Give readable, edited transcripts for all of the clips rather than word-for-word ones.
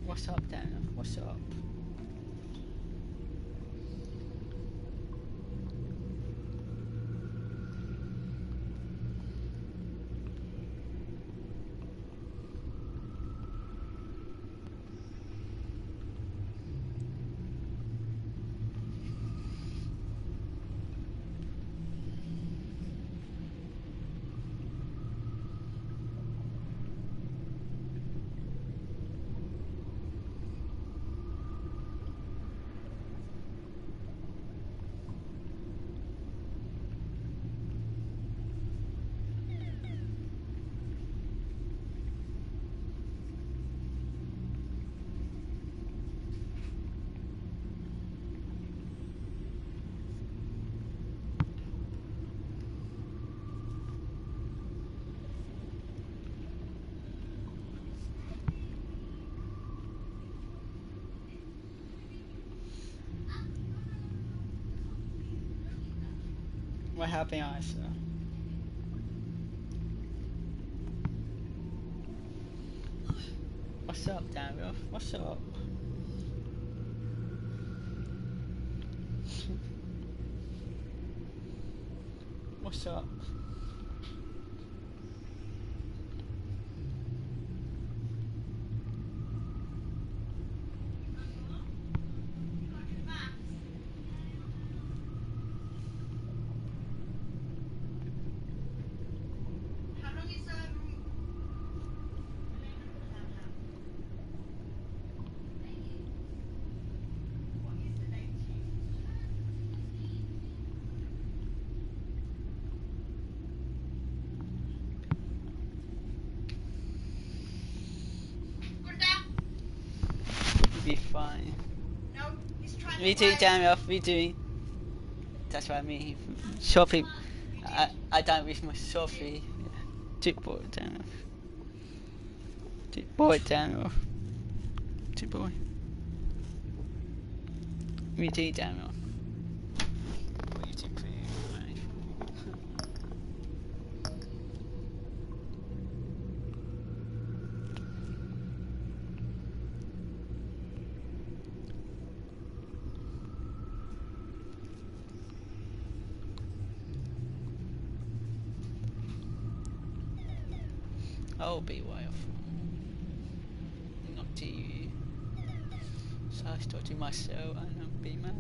What's up, Daniel? What's up? What happened, Isa? What's up, Daniel? What's up? What's up? Be fine. Me too, Daniel. Me too. That's what I mean. Shopping. I done with my Sophie. Too bored, Daniel. Too bored, Daniel. Too bored. Me too, Daniel. What you too pretty, right? I'll be wild. Not to you. So I start to myself and I'll be mad.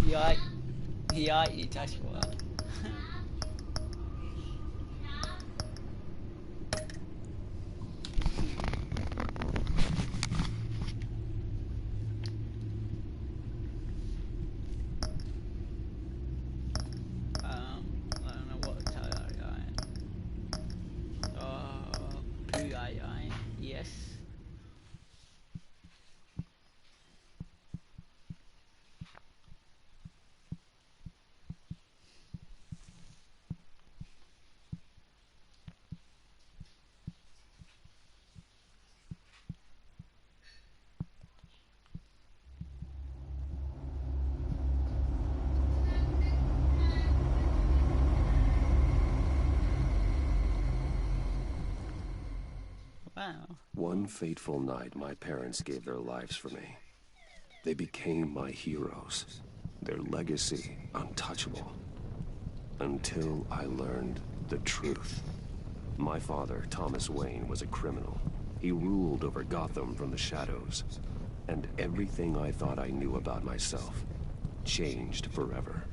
Yeah, yeah, you just what? I don't know what to tell you. Blue eye, yes. Wow. One fateful night, my parents gave their lives for me. They became my heroes. Their legacy, untouchable. Until I learned the truth. My father, Thomas Wayne, was a criminal. He ruled over Gotham from the shadows. And everything I thought I knew about myself changed forever.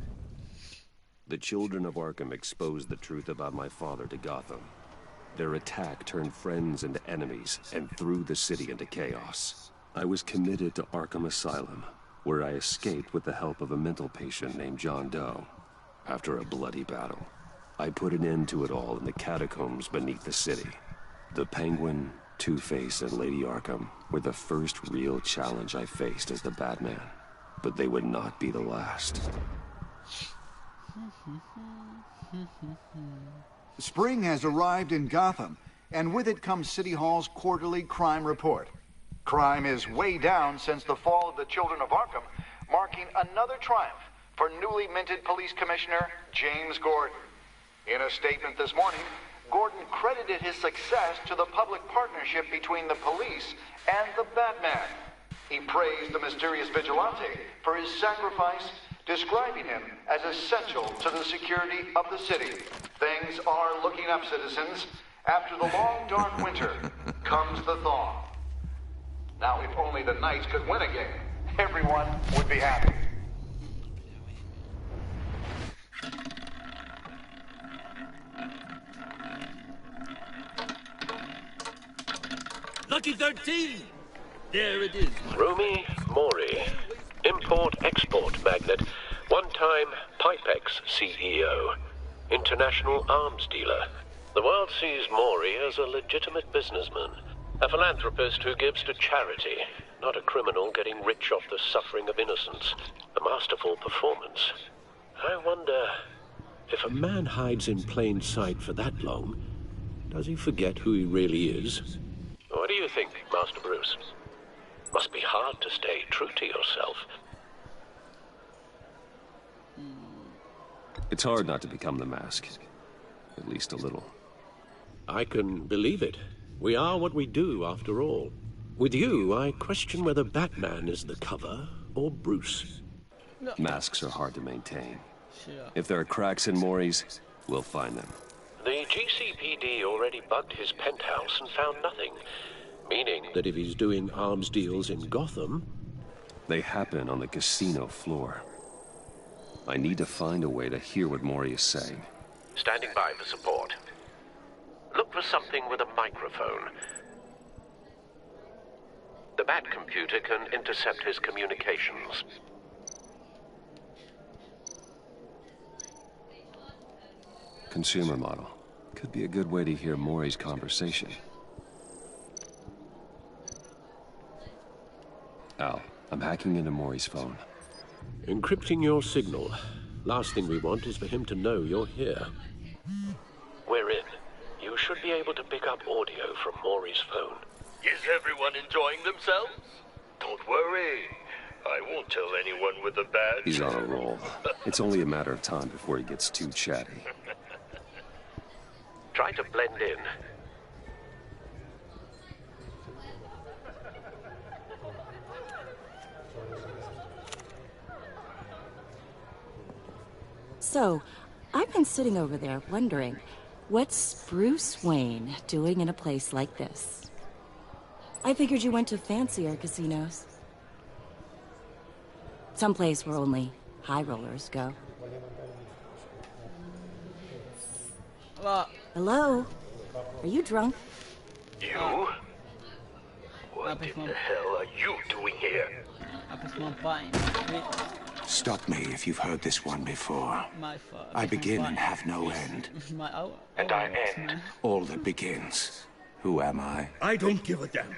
The children of Arkham exposed the truth about my father to Gotham. Their attack turned friends into enemies and threw the city into chaos. I was committed to Arkham Asylum, where I escaped with the help of a mental patient named John Doe. After a bloody battle, I put an end to it all in the catacombs beneath the city. The Penguin, Two-Face, and Lady Arkham were the first real challenge I faced as the Batman. But they would not be the last. Spring has arrived in Gotham, and with it comes City Hall's quarterly crime report. Crime is way down since the fall of the Children of Arkham, marking another triumph for newly minted Police Commissioner James Gordon. In a statement this morning, Gordon credited his success to the public partnership between the police and the Batman. He praised the mysterious vigilante for his sacrifice, describing him as essential to the security of the city. Things are looking up, citizens. After the long, dark winter comes the thaw. Now, if only the Knights could win again, everyone would be happy. Lucky 13! There it is. Rumi Mori, import-export magnate, one-time Pipex CEO, international arms dealer. The world sees Mori as a legitimate businessman, a philanthropist who gives to charity, not a criminal getting rich off the suffering of innocence. A masterful performance. I wonder, if a man hides in plain sight for that long, does he forget who he really is? What do you think, Master Bruce? Must be hard to stay true to yourself. It's hard not to become the Mask. At least a little. I can believe it. We are what we do, after all. With you, I question whether Batman is the cover or Bruce. No. Masks are hard to maintain. Sure. If there are cracks in Mori's, we'll find them. The GCPD already bugged his penthouse and found nothing. Meaning that if he's doing arms deals in Gotham... They happen on the casino floor. I need to find a way to hear what Mori is saying. Standing by for support. Look for something with a microphone. The Bat computer can intercept his communications. Consumer model. Could be a good way to hear Mori's conversation. Al, I'm hacking into Mori's phone. Encrypting your signal. Last thing we want is for him to know you're here. We're in. You should be able to pick up audio from Mori's phone. Is everyone enjoying themselves? Don't worry. I won't tell anyone with a badge. He's on a roll. It's only a matter of time before he gets too chatty. Try to blend in. So, I've been sitting over there wondering, what's Bruce Wayne doing in a place like this? I figured you went to fancier casinos. Someplace where only high rollers go. Hello? Are you drunk? You? What in the hell are you doing here? Stop me if you've heard this one before. I begin and have no end. And I end all that begins. Who am I? I don't give a damn.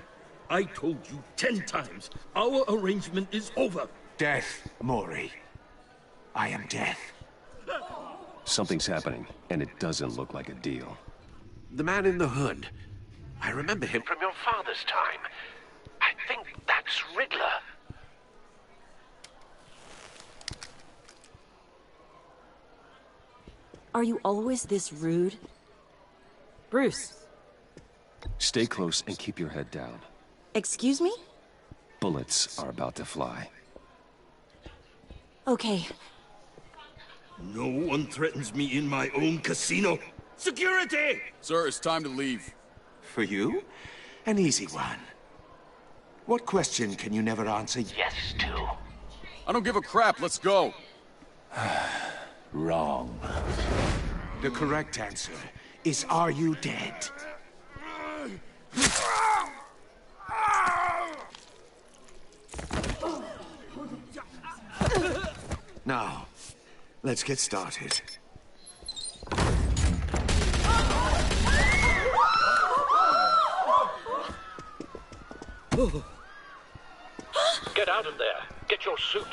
I told you 10 times. Our arrangement is over. Death, Mori. I am death. Something's happening, and it doesn't look like a deal. The man in the hood. I remember him from your father's time. I think that's Riddler. Are you always this rude? Bruce. Stay close and keep your head down. Excuse me? Bullets are about to fly. Okay. No one threatens me in my own casino. Security! Sir, it's time to leave. For you? An easy one. What question can you never answer yes to? I don't give a crap. Let's go. Wrong. The correct answer is, are you dead? Now, let's get started. Get out of there. Get your suit.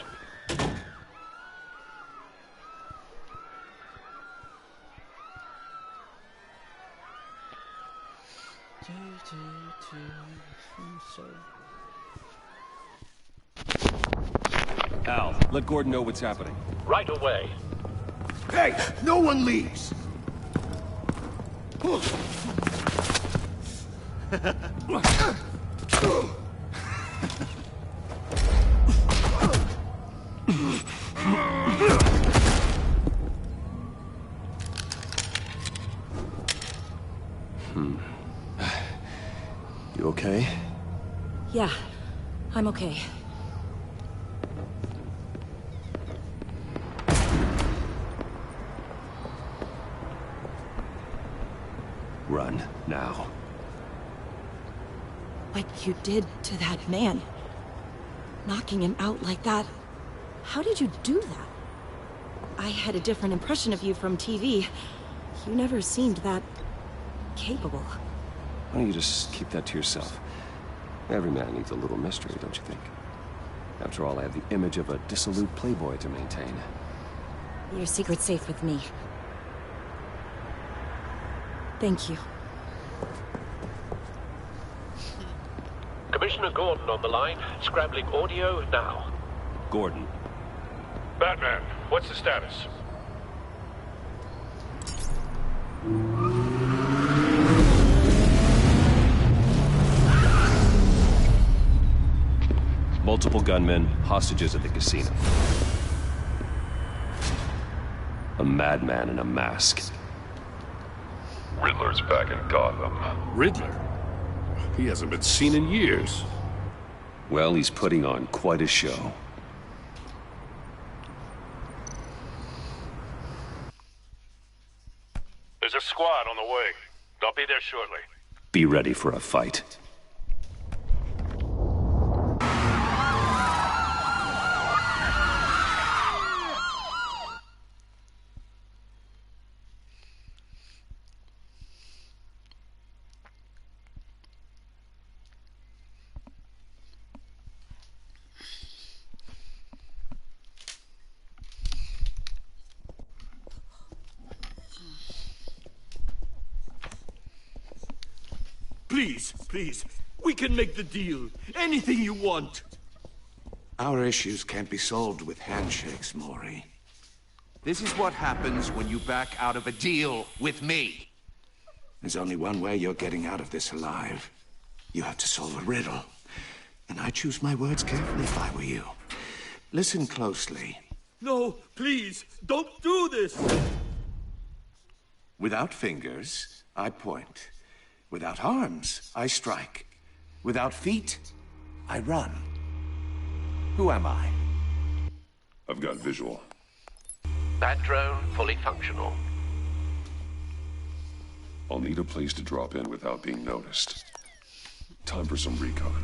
Al, let Gordon know what's happening. Right away. Hey, no one leaves! You okay? Yeah, I'm okay. Run, now. What you did to that man. Knocking him out like that. How did you do that? I had a different impression of you from TV. You never seemed that capable. Why don't you just keep that to yourself? Every man needs a little mystery, don't you think? After all, I have the image of a dissolute playboy to maintain. Your secret's safe with me. Thank you. Commissioner Gordon on the line. Scrambling audio now. Gordon. Batman, what's the status? Multiple gunmen, hostages at the casino. A madman in a mask. Riddler's back in Gotham. Riddler? He hasn't been seen in years. Well, he's putting on quite a show. There's a squad on the way. I'll be there shortly. Be ready for a fight. Please, please, we can make the deal. Anything you want. Our issues can't be solved with handshakes, Maury. This is what happens when you back out of a deal with me. There's only one way you're getting out of this alive. You have to solve a riddle. And I choose my words carefully if I were you. Listen closely. No, please, don't do this! Without fingers, I point. Without arms, I strike. Without feet, I run. Who am I? I've got visual. Bat drone fully functional. I'll need a place to drop in without being noticed. Time for some recon.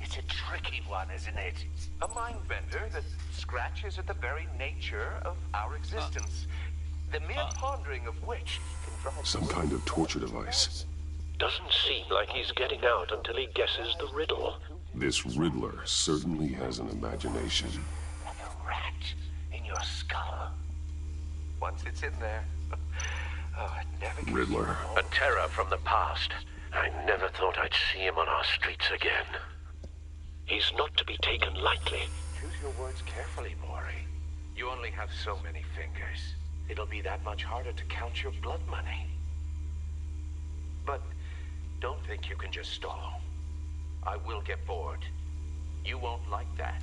It's a tricky one, isn't it? A mind bender that scratches at the very nature of our existence. The mere pondering of which can drive... Some kind of torture device. Doesn't seem like he's getting out until he guesses the riddle. This Riddler certainly has an imagination. Like a rat in your skull. Once it's in there... oh, it never gets... Riddler. A terror from the past. I never thought I'd see him on our streets again. He's not to be taken lightly. Choose your words carefully, Maury. You only have so many fingers. It'll be that much harder to count your blood money. But don't think you can just stall. I will get bored. You won't like that.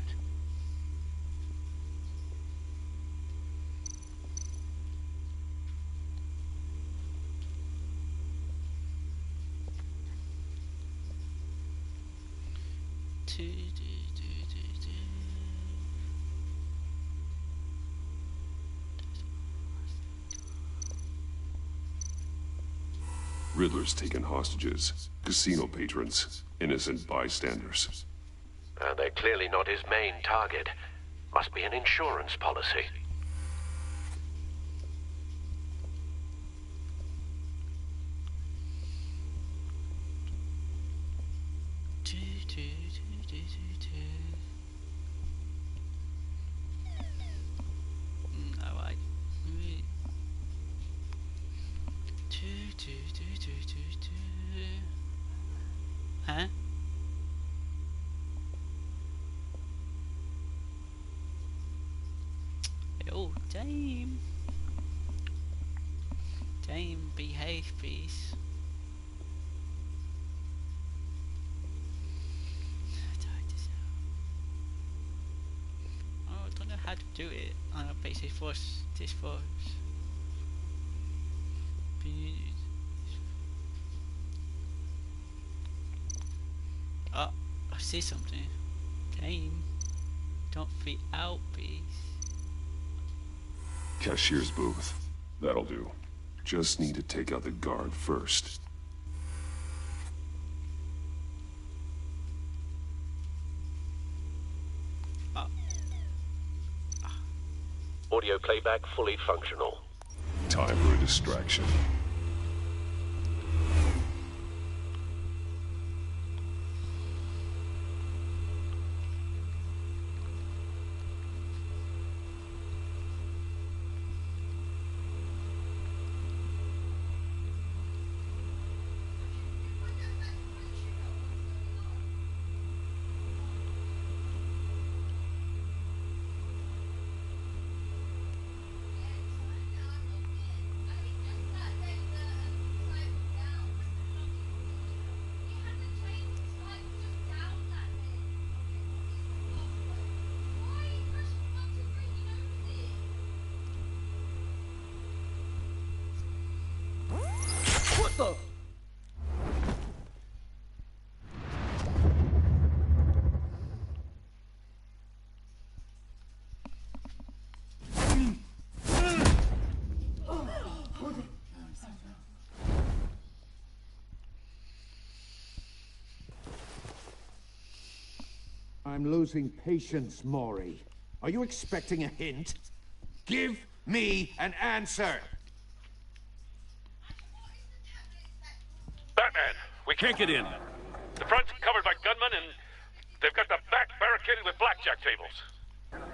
Riddler's taken hostages, casino patrons, innocent bystanders. They're clearly not his main target. Must be an insurance policy. Alright. Huh? Oh, Dame. Dame, behave, please. Oh, I don't know how to do it on a basic force. This force. Oh, I see something. Dame, don't freak out, please. Cashier's booth. That'll do. Just need to take out the guard first. Audio playback fully functional. Time for a distraction. What the? I'm losing patience, Maury. Are you expecting a hint? Give me an answer! Batman, we can't get in. The front's covered by gunmen, and they've got the back barricaded with blackjack tables.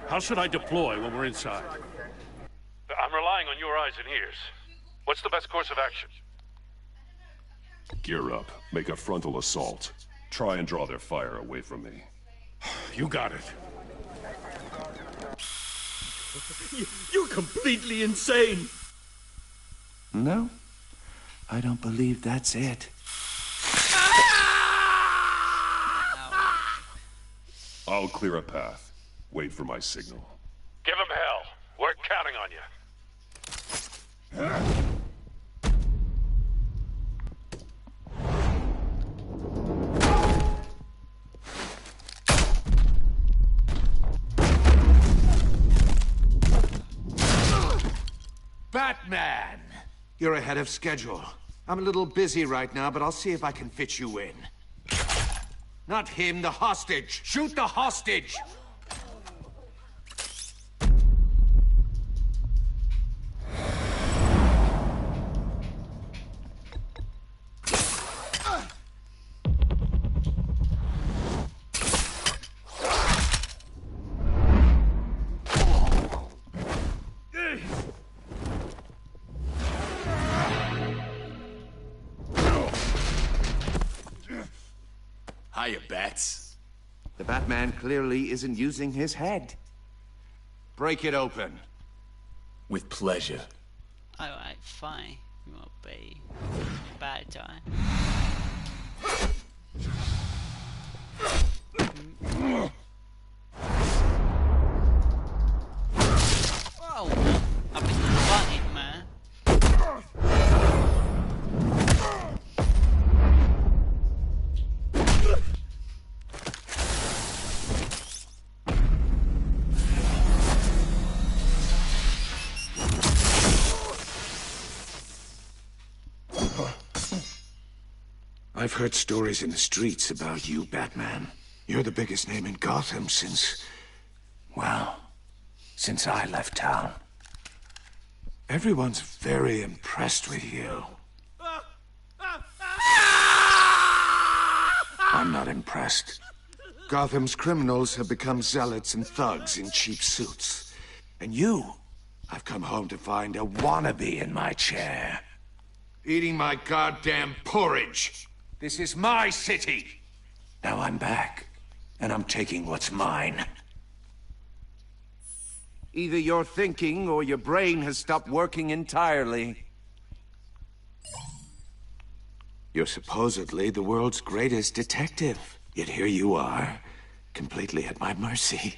How should I deploy when we're inside? I'm relying on your eyes and ears. What's the best course of action? Gear up. Make a frontal assault. Try and draw their fire away from me. You got it. You're completely insane! No, I don't believe that's it. I'll clear a path. Wait for my signal. Give him hell. We're counting on you. Batman! You're ahead of schedule. I'm a little busy right now, but I'll see if I can fit you in. Not him, the hostage! Shoot the hostage! Hiya, Bats. The Batman clearly isn't using his head. Break it open. With pleasure. Alright, fine. You won't be bad guy. Whoa! I've been fighting, man. I've heard stories in the streets about you, Batman. You're the biggest name in Gotham since... well, since I left town. Everyone's very impressed with you. I'm not impressed. Gotham's criminals have become zealots and thugs in cheap suits. And you, I've come home to find a wannabe in my chair. Eating my goddamn porridge. This is my city. Now I'm back, and I'm taking what's mine. Either you're thinking or your brain has stopped working entirely. You're supposedly the world's greatest detective. Yet here you are, completely at my mercy.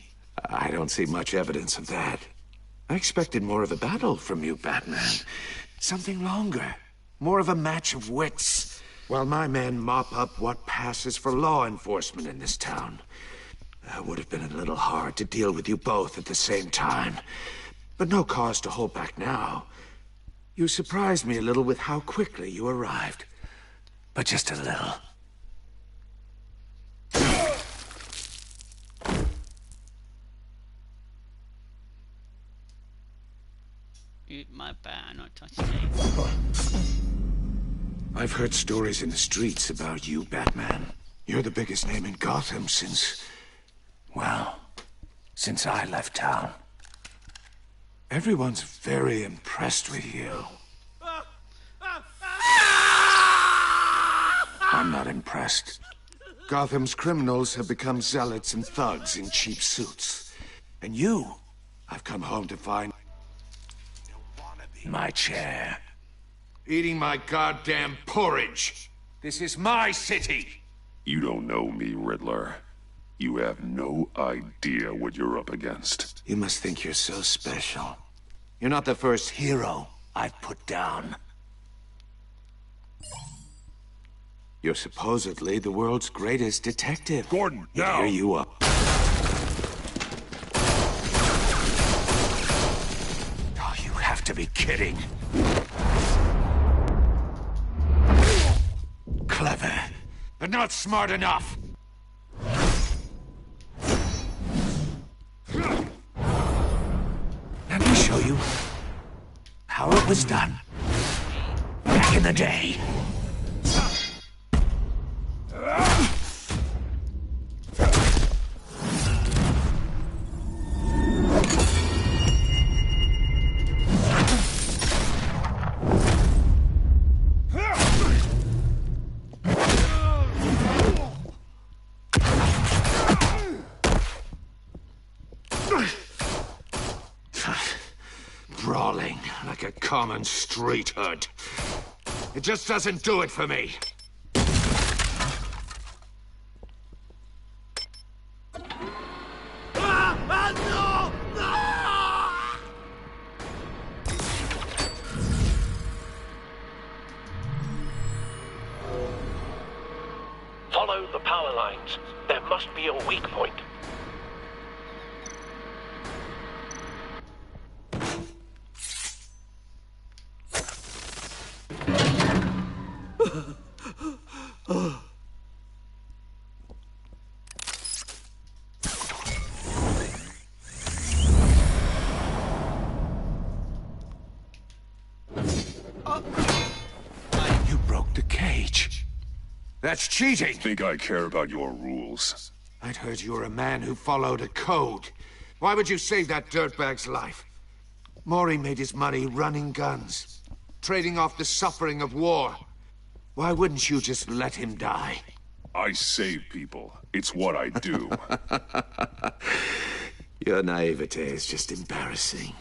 I don't see much evidence of that. I expected more of a battle from you, Batman. Something longer. More of a match of wits. While my men mop up what passes for law enforcement in this town. It would have been a little hard to deal with you both at the same time. But no cause to hold back now. You surprised me a little with how quickly you arrived. But just a little. My bad, not touching it. I've heard stories in the streets about you, Batman. You're the biggest name in Gotham since... well, since I left town. Everyone's very impressed with you. I'm not impressed. Gotham's criminals have become zealots and thugs in cheap suits. And you, I've come home to find... my chair. Eating my goddamn porridge. This is my city. You don't know me, Riddler. You have no idea what you're up against. You must think you're so special. You're not the first hero I've put down. You're supposedly the world's greatest detective. Gordon, now! Here you are. Oh, you have to be kidding. Clever, but not smart enough. Let me show you how it was done back in the day. Brawling like a common street hood. It just doesn't do it for me. Follow the power lines. There must be a weak point. You broke the cage. That's cheating. Think I care about your rules? I'd heard you were a man who followed a code. Why would you save that dirtbag's life? Mori made his money running guns, trading off the suffering of war. Why wouldn't you just let him die? I save people. It's what I do. Your naivete is just embarrassing.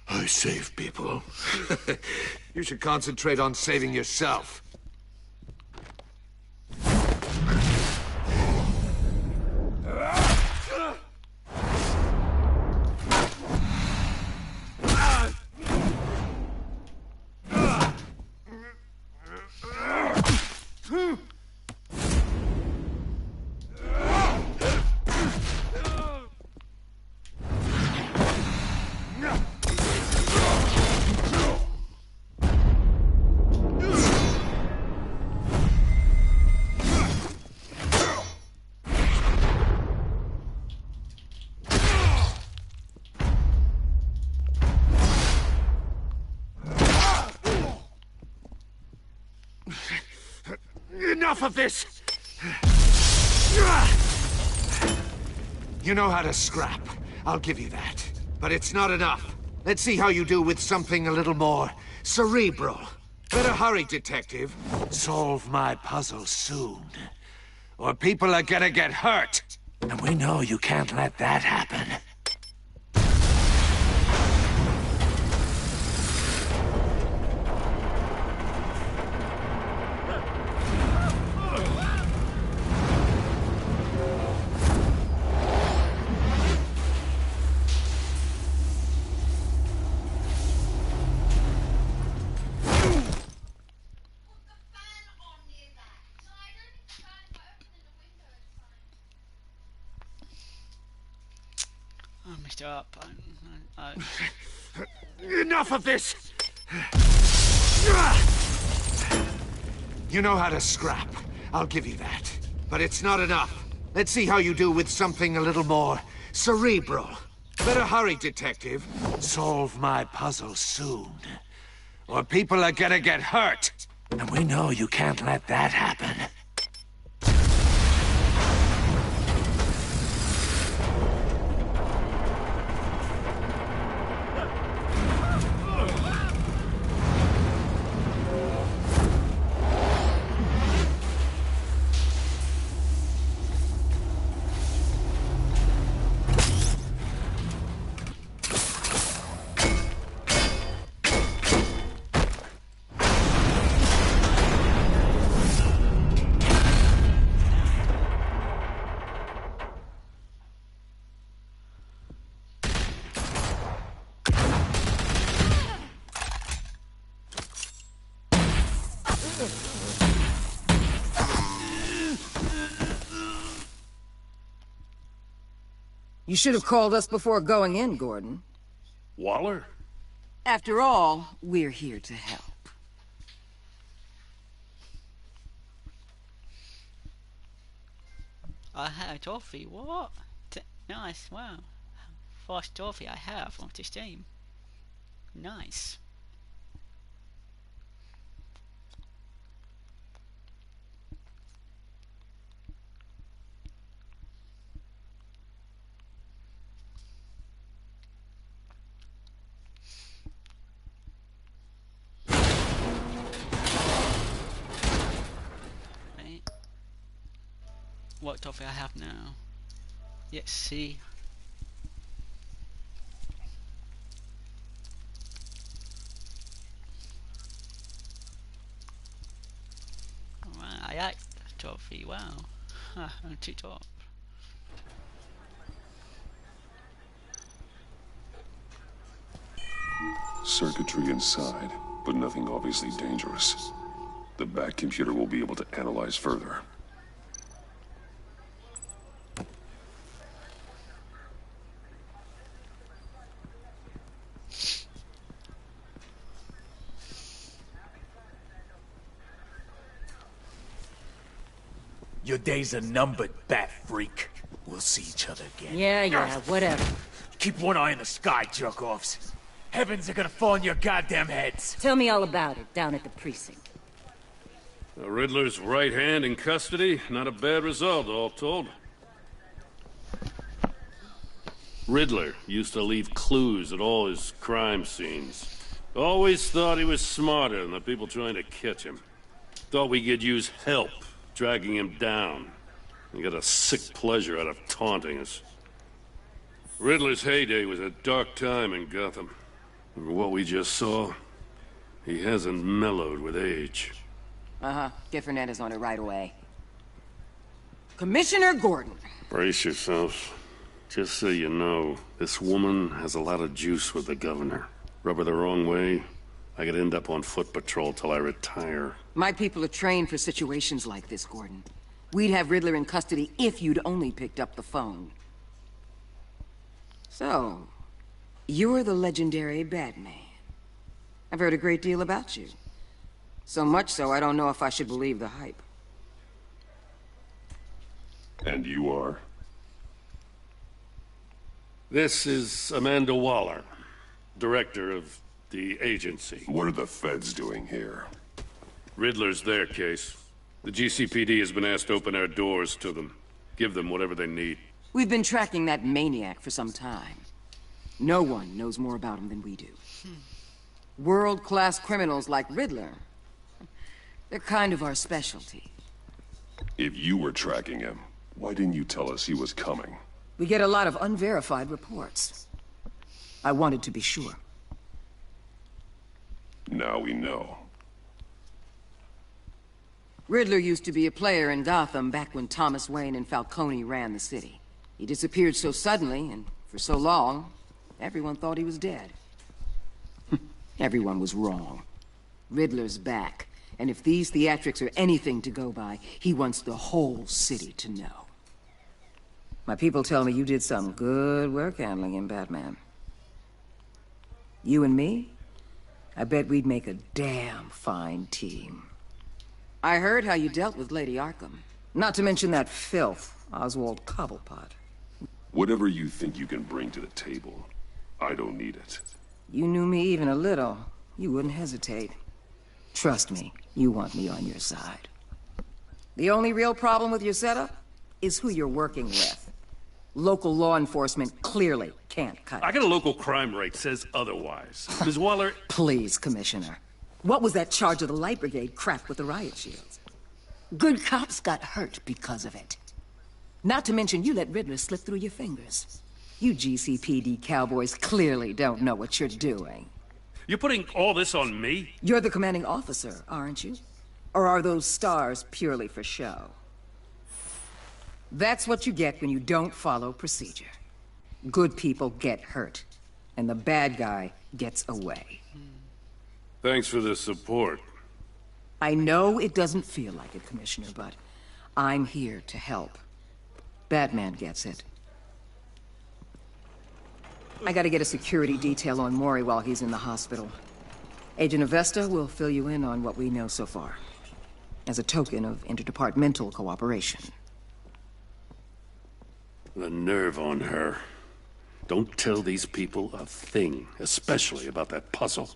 I save people. You should concentrate on saving yourself. Enough of this! You know how to scrap. I'll give you that. But it's not enough. Let's see how you do with something a little more cerebral. Better hurry, detective. Solve my puzzle soon. Or people are gonna get hurt. And we know you can't let that happen. Up. Enough of this! You know how to scrap. I'll give you that. But it's not enough. Let's see how you do with something a little more cerebral. Better hurry, detective. Solve my puzzle soon. Or people are gonna get hurt. And we know you can't let that happen. You should have called us before going in, Gordon. Waller? After all, we're here to help. I have a trophy. What? Nice. Wow. First trophy I have on this game. Nice. What trophy I have now? Let's see. Wow, I like the trophy. Wow, I'm too top. Circuitry inside, but nothing obviously dangerous. The back computer will be able to analyze further. Your days are numbered, bat freak. We'll see each other again. Yeah, whatever. Keep one eye in the sky, jerk-offs. Heavens are gonna fall on your goddamn heads. Tell me all about it, down at the precinct. The Riddler's right hand in custody. Not a bad result, all told. Riddler used to leave clues at all his crime scenes. Always thought he was smarter than the people trying to catch him. Thought we could use help dragging him down. He got a sick pleasure out of taunting us. Riddler's heyday was a dark time in Gotham. For what we just saw, he hasn't mellowed with age. Get Fernandez on it right away. Commissioner Gordon. Brace yourselves. Just so you know, this woman has a lot of juice with the governor. Rub her the wrong way, I could end up on foot patrol till I retire. My people are trained for situations like this, Gordon. We'd have Riddler in custody if you'd only picked up the phone. So, you're the legendary Batman. I've heard a great deal about you. So much so, I don't know if I should believe the hype. And you are? This is Amanda Waller, director of the agency. What are the feds doing here? Riddler's their case. The GCPD has been asked to open our doors to them. Give them whatever they need. We've been tracking that maniac for some time. No one knows more about him than we do. World-class criminals like Riddler. They're kind of our specialty. If you were tracking him, why didn't you tell us he was coming? We get a lot of unverified reports. I wanted to be sure. Now we know. Riddler used to be a player in Gotham back when Thomas Wayne and Falcone ran the city. He disappeared so suddenly and for so long, everyone thought he was dead. Everyone was wrong. Riddler's back, and if these theatrics are anything to go by, he wants the whole city to know. My people tell me you did some good work handling him, Batman. You and me? I bet we'd make a damn fine team. I heard how you dealt with Lady Arkham. Not to mention that filth, Oswald Cobblepot. Whatever you think you can bring to the table, I don't need it. You knew me even a little, you wouldn't hesitate. Trust me, you want me on your side. The only real problem with your setup is who you're working with. Local law enforcement clearly can't cut it. I got a local crime rate says otherwise. Ms. Waller... Please, Commissioner. What was that charge of the Light Brigade crap with the riot shields? Good cops got hurt because of it. Not to mention you let Riddler slip through your fingers. You GCPD cowboys clearly don't know what you're doing. You're putting all this on me? You're the commanding officer, aren't you? Or are those stars purely for show? That's what you get when you don't follow procedure. Good people get hurt, and the bad guy gets away. Thanks for the support. I know it doesn't feel like it, Commissioner, but I'm here to help. Batman gets it. I gotta get a security detail on Mori while he's in the hospital. Agent Avesta will fill you in on what we know so far, as a token of interdepartmental cooperation. The nerve on her. Don't tell these people a thing, especially about that puzzle.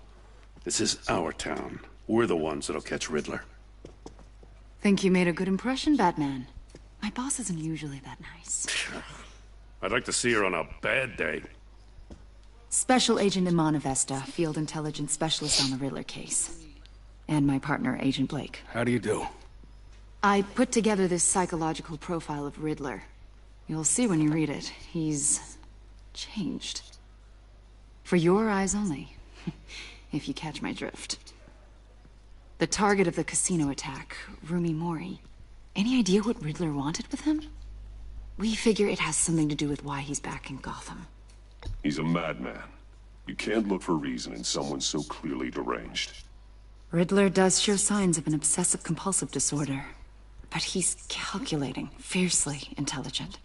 This is our town. We're the ones that'll catch Riddler. Think you made a good impression, Batman? My boss isn't usually that nice. I'd like to see her on a bad day. Special Agent Iman Avesta, Field Intelligence Specialist on the Riddler case. And my partner, Agent Blake. How do you do? I put together this psychological profile of Riddler. You'll see when you read it. He's changed. For your eyes only, if you catch my drift. The target of the casino attack, Rumi Mori. Any idea what Riddler wanted with him? We figure it has something to do with why he's back in Gotham. He's a madman. You can't look for reason in someone so clearly deranged. Riddler does show signs of an obsessive-compulsive disorder. But he's calculating, fiercely intelligent.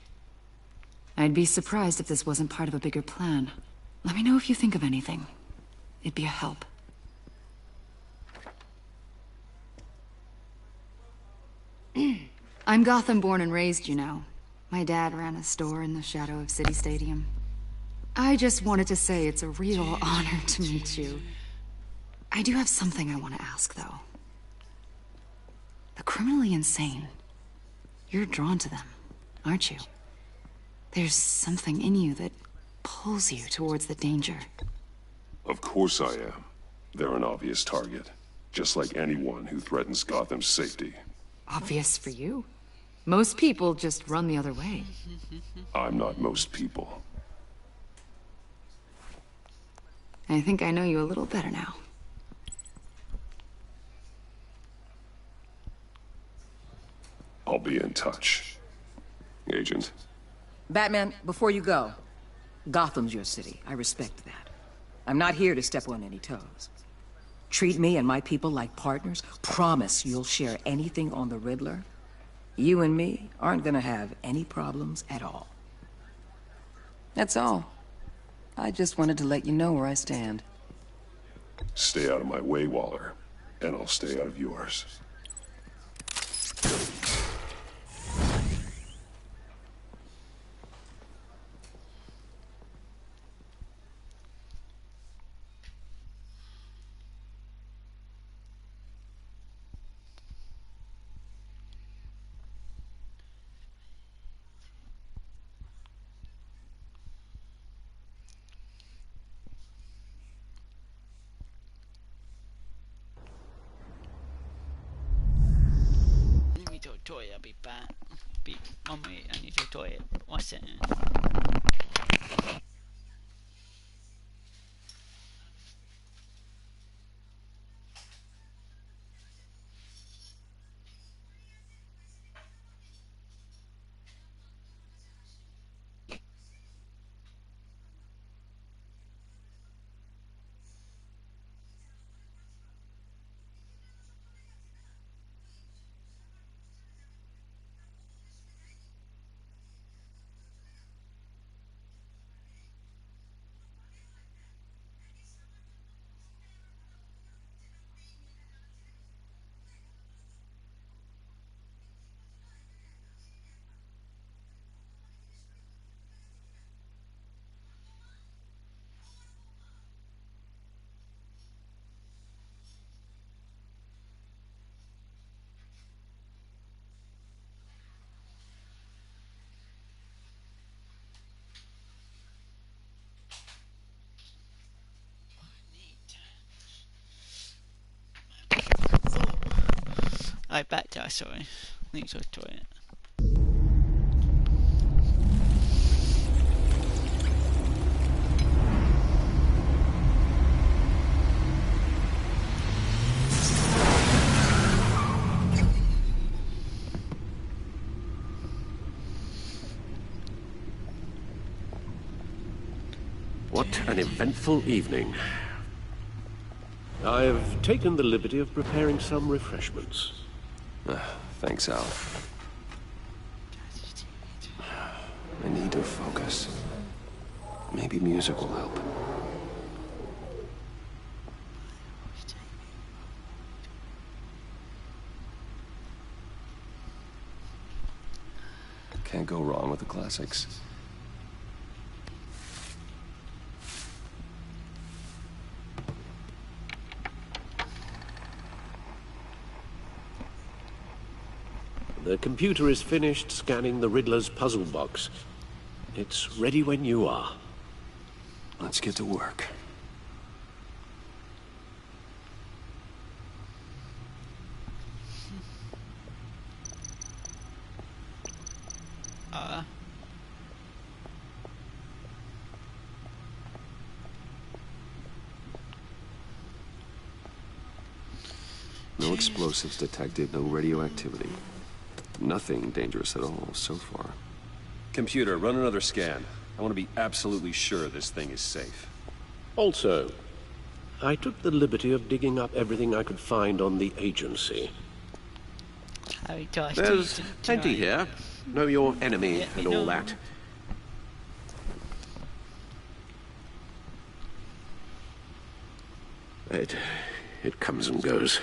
I'd be surprised if this wasn't part of a bigger plan. Let me know if you think of anything. It'd be a help. I'm Gotham born and raised, you know. My dad ran a store in the shadow of City Stadium. I just wanted to say it's a real honor to meet you. I do have something I want to ask, though. The criminally insane. You're drawn to them, aren't you? There's something in you that pulls you towards the danger. Of course I am. They're an obvious target, just like anyone who threatens Gotham's safety. Obvious for you. Most people just run the other way. I'm not most people. I think I know you a little better now. I'll be in touch. Agent. Batman, before you go, Gotham's your city. I respect that. I'm not here to step on any toes. Treat me and my people like partners. Promise you'll share anything on the Riddler. You and me aren't gonna have any problems at all. That's all. I just wanted to let you know where I stand. Stay out of my way, Waller, and I'll stay out of yours. be back. Be 1 minute, I need to do it. 1 second. I backed out, sorry. I need to do it. What an eventful evening. I've taken the liberty of preparing some refreshments. Thanks, Al. I need to focus. Maybe music will help. Can't go wrong with the classics. The computer is finished scanning the Riddler's puzzle box. It's ready when you are. Let's get to work. No explosives detected, no radioactivity. Nothing dangerous at all so far. Computer, run another scan. I want to be absolutely sure this thing is safe. Also, I took the liberty of digging up everything I could find on the agency. There's plenty here. Know your enemy and all that. It comes and goes.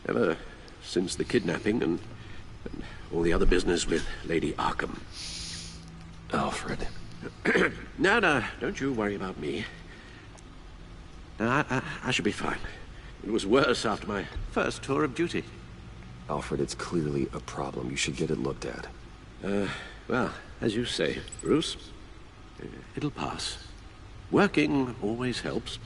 Ever since the kidnapping and all the other business with Lady Arkham. Alfred. No, don't you worry about me. No, I should be fine. It was worse after my first tour of duty. Alfred, it's clearly a problem. You should get it looked at. Well, as you say, Bruce, it'll pass. Working always helps.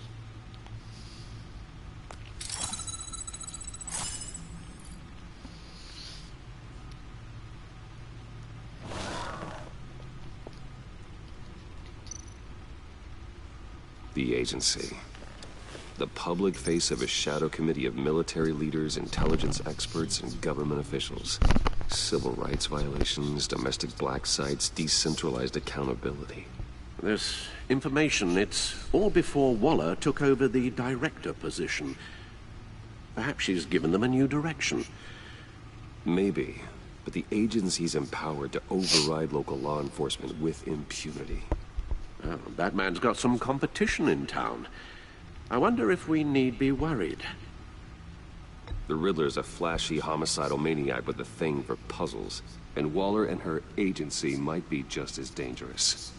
The agency. The public face of a shadow committee of military leaders, intelligence experts, and government officials. Civil rights violations, domestic black sites, decentralized accountability. This information, it's all before Waller took over the director position. Perhaps she's given them a new direction. Maybe, but the agency's empowered to override local law enforcement with impunity. Well, Batman's got some competition in town. I wonder if we need be worried. The Riddler's a flashy homicidal maniac with a thing for puzzles, and Waller and her agency might be just as dangerous.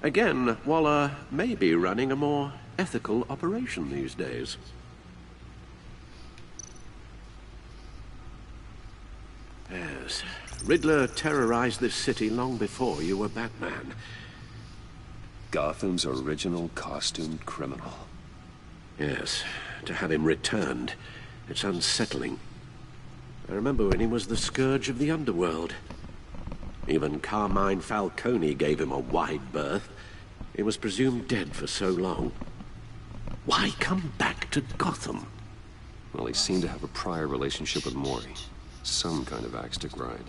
Again, Waller may be running a more ethical operation these days. Yes, Riddler terrorized this city long before you were Batman. Gotham's original costumed criminal. Yes, to have him returned, it's unsettling. I remember when he was the scourge of the underworld. Even Carmine Falcone gave him a wide berth. He was presumed dead for so long. Why come back to Gotham? Well, he seemed to have a prior relationship with Mori. Some kind of axe to grind.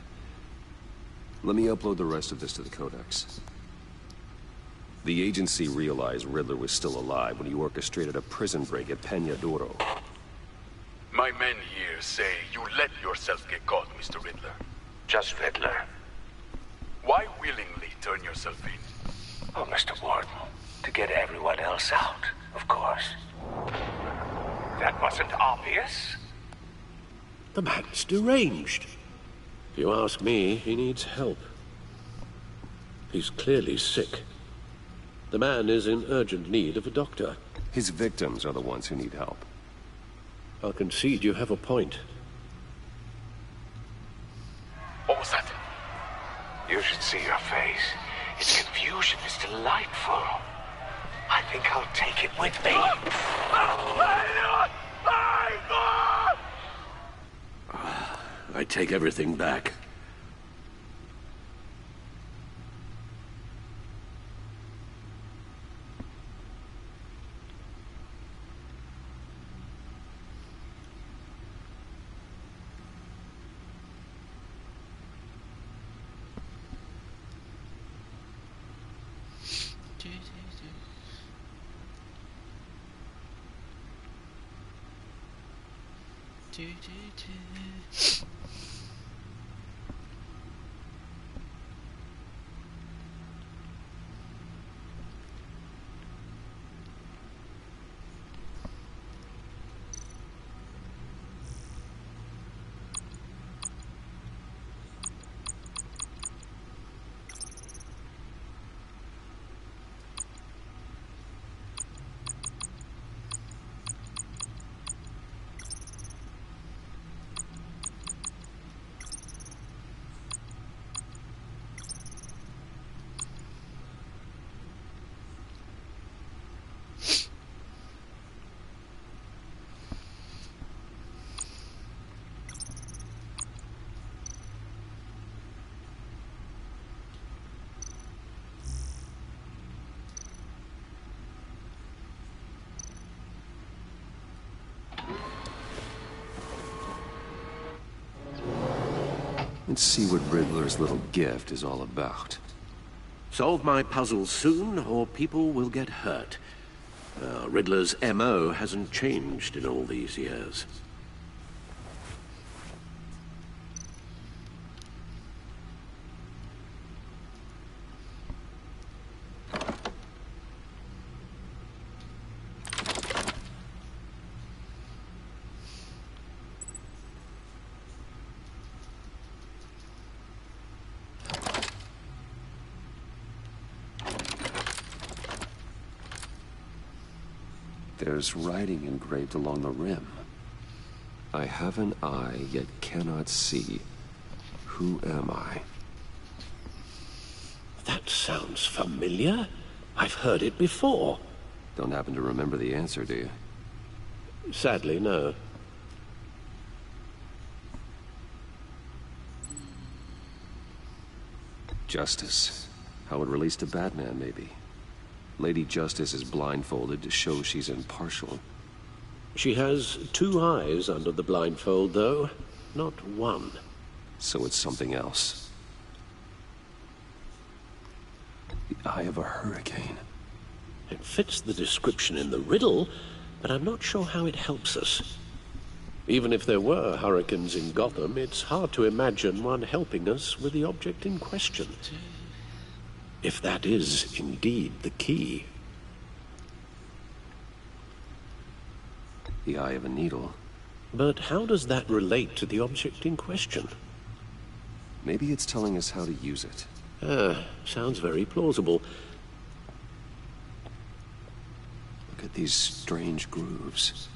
Let me upload the rest of this to the Codex. The agency realized Riddler was still alive when he orchestrated a prison break at Peñadoro. My men here say you let yourself get caught, Mr. Riddler. Just Riddler. Why willingly turn yourself in? Oh, Mr. Warden, to get everyone else out, of course. That wasn't obvious. The man's deranged. If you ask me, he needs help. He's clearly sick. The man is in urgent need of a doctor. His victims are the ones who need help. I'll concede you have a point. What was that? You should see your face. Its confusion is delightful. I think I'll take it with me. I take everything back. Let's see what Riddler's little gift is all about. Solve my puzzle soon, or people will get hurt. Riddler's MO hasn't changed in all these years. There's writing engraved along the rim. I have an eye, yet cannot see. Who am I? That sounds familiar. I've heard it before. Don't happen to remember the answer, do you? Sadly, no. Justice. How it relates to Batman, maybe. Lady Justice is blindfolded to show she's impartial. She has two eyes under the blindfold, though, not one. So it's something else. The eye of a hurricane. It fits the description in the riddle, but I'm not sure how it helps us. Even if there were hurricanes in Gotham, it's hard to imagine one helping us with the object in question. If that is indeed the key. The eye of a needle. But how does that relate to the object in question? Maybe it's telling us how to use it. Sounds very plausible. Look at these strange grooves.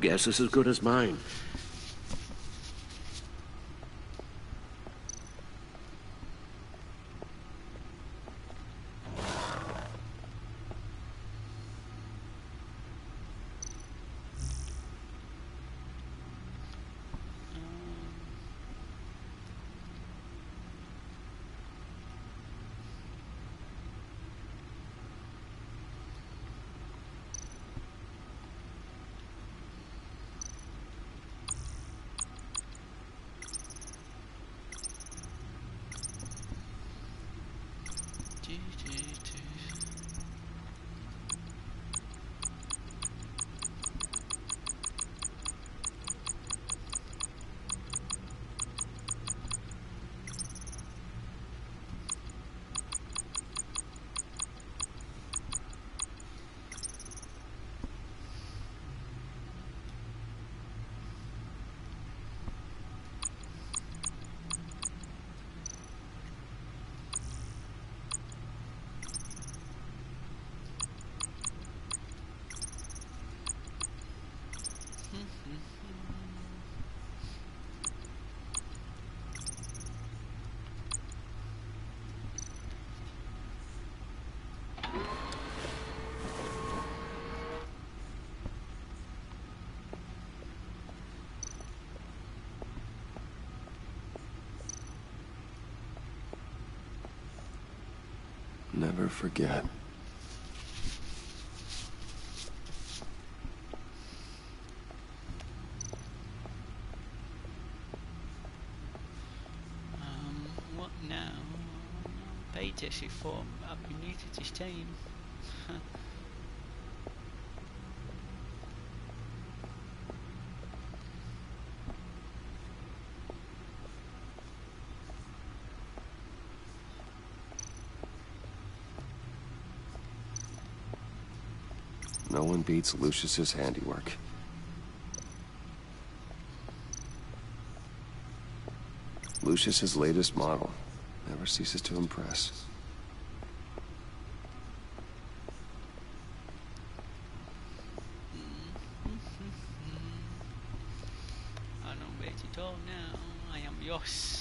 guess is as good as mine. Never forget. What now? Pages form up beneath this chain. No one beats Lucius's handiwork. Lucius's latest model never ceases to impress. I know where to go now. I am yours.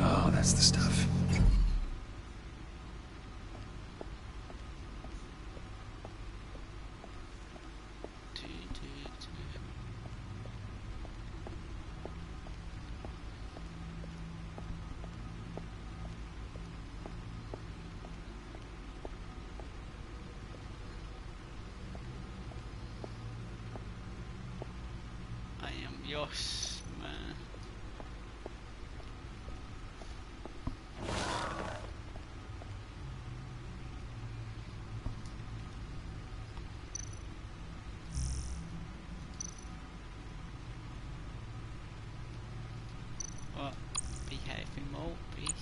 Oh, that's the stuff. I am yours, man. What? Behave in mode, please.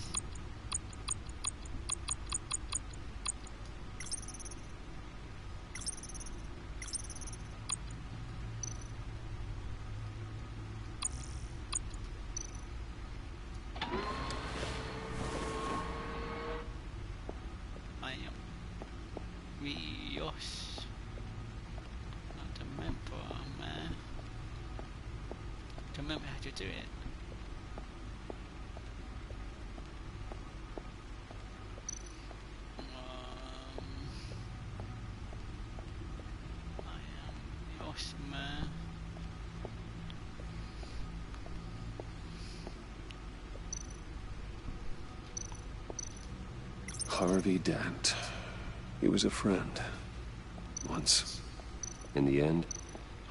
I am yours. Not remember, man. Remember how to do it. I am yours, man. Harvey Dent. He was a friend. Once. In the end,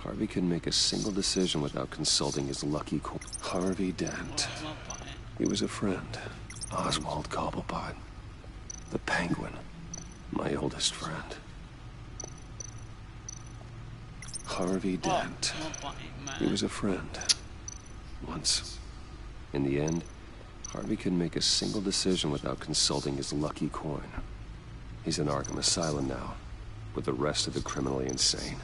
Harvey couldn't make a single decision without consulting his lucky coin. Harvey Dent. He was a friend. Oswald Cobblepot. The Penguin. My oldest friend. Harvey Dent. He was a friend. Once. In the end, Harvey couldn't make a single decision without consulting his lucky coin. He's in Arkham Asylum now, with the rest of the criminally insane.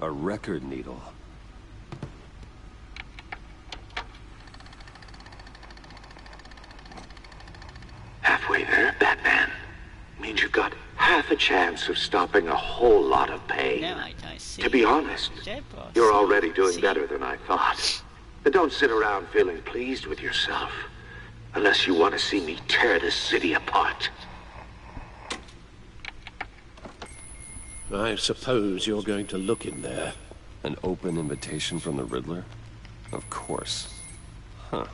A record needle. Halfway there, Batman. Means you've got half a chance of stopping a whole lot of pain. No, I don't see. To be honest, you're already doing better than I thought. But don't sit around feeling pleased with yourself. Unless you want to see me tear this city apart. I suppose you're going to look in there. An open invitation from the Riddler? Of course. Huh.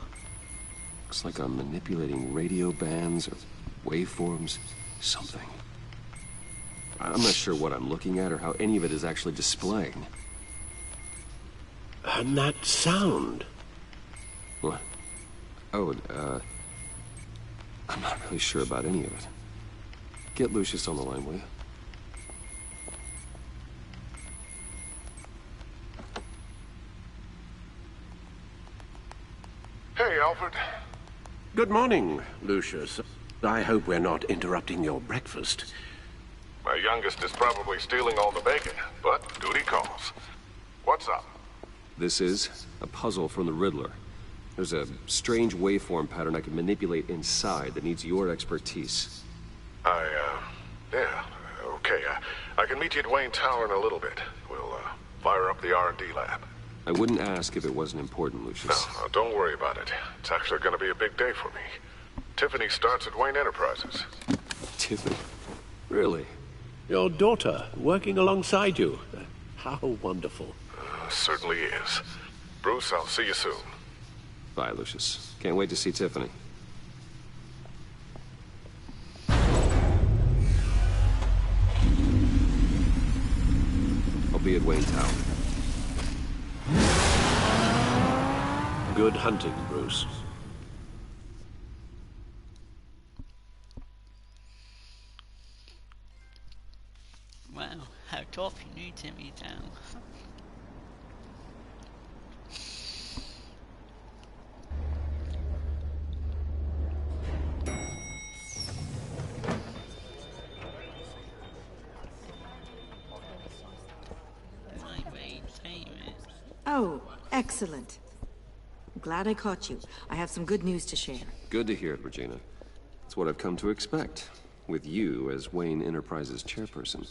Looks like I'm manipulating radio bands or waveforms. Something. I'm not sure what I'm looking at or how any of it is actually displaying. And that sound. What? Oh, I'm not really sure about any of it. Get Lucius on the line, will you? Hey, Alfred. Good morning, Lucius. I hope we're not interrupting your breakfast. My youngest is probably stealing all the bacon, but duty calls. What's up? This is a puzzle from the Riddler. There's a strange waveform pattern I can manipulate inside that needs your expertise. Yeah, okay. I can meet you at Wayne Tower in a little bit. We'll, fire up the R&D lab. I wouldn't ask if it wasn't important, Lucius. No, don't worry about it. It's actually gonna be a big day for me. Tiffany starts at Wayne Enterprises. Tiffany? Really? Your daughter, working alongside you. How wonderful. Certainly is. Bruce, I'll see you soon. Bye, Lucius. Can't wait to see Tiffany. I'll be at Wayne Tower. Good hunting, Bruce. Wow, how tough you need to be down. Oh, excellent. I'm glad I caught you. I have some good news to share. Good to hear it, Regina. It's what I've come to expect, with you as Wayne Enterprises chairperson.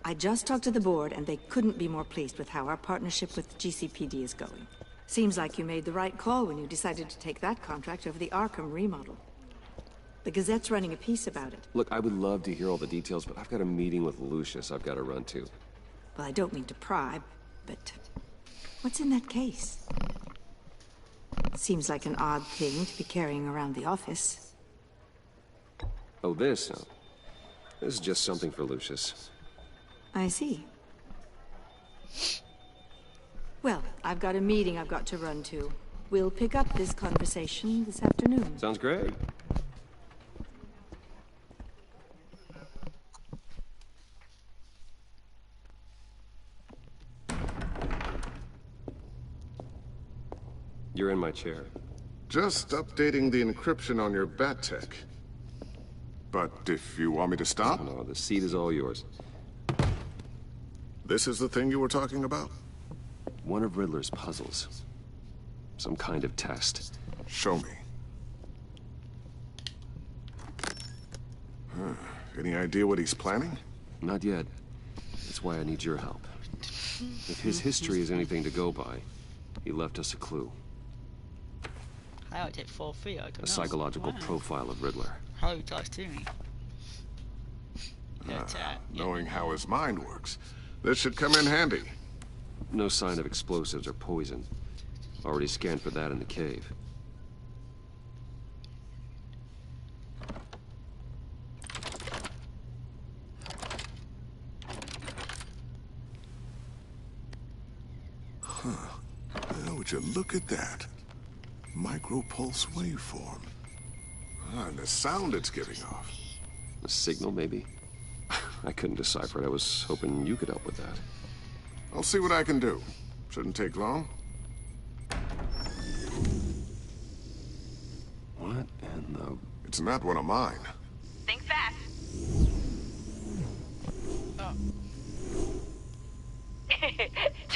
I just talked to the board, and they couldn't be more pleased with how our partnership with GCPD is going. Seems like you made the right call when you decided to take that contract over the Arkham remodel. The Gazette's running a piece about it. Look, I would love to hear all the details, but I've got a meeting with Lucius I've got to run to. Well, I don't mean to pry, but what's in that case? Seems like an odd thing to be carrying around the office. Oh, this? No. This is just something for Lucius. I see. Well, I've got a meeting I've got to run to. We'll pick up this conversation this afternoon. Sounds great. You're in my chair. Just updating the encryption on your Bat-Tech. But if you want me to stop? No, the seat is all yours. This is the thing you were talking about? One of Riddler's puzzles. Some kind of test. Show me. Any idea what he's planning? Not yet. That's why I need your help. If his history is anything to go by, he left us a clue. How did it fall free? I don't know. A psychological profile of Riddler. How does to me? Knowing how his mind works, this should come in handy. No sign of explosives or poison. Already scanned for that in the cave. Huh. Well, would you look at that? Micropulse waveform. And the sound it's giving off. A signal, maybe? I couldn't decipher it. I was hoping you could help with that. I'll see what I can do. Shouldn't take long. What in the... It's not one of mine. Think fast.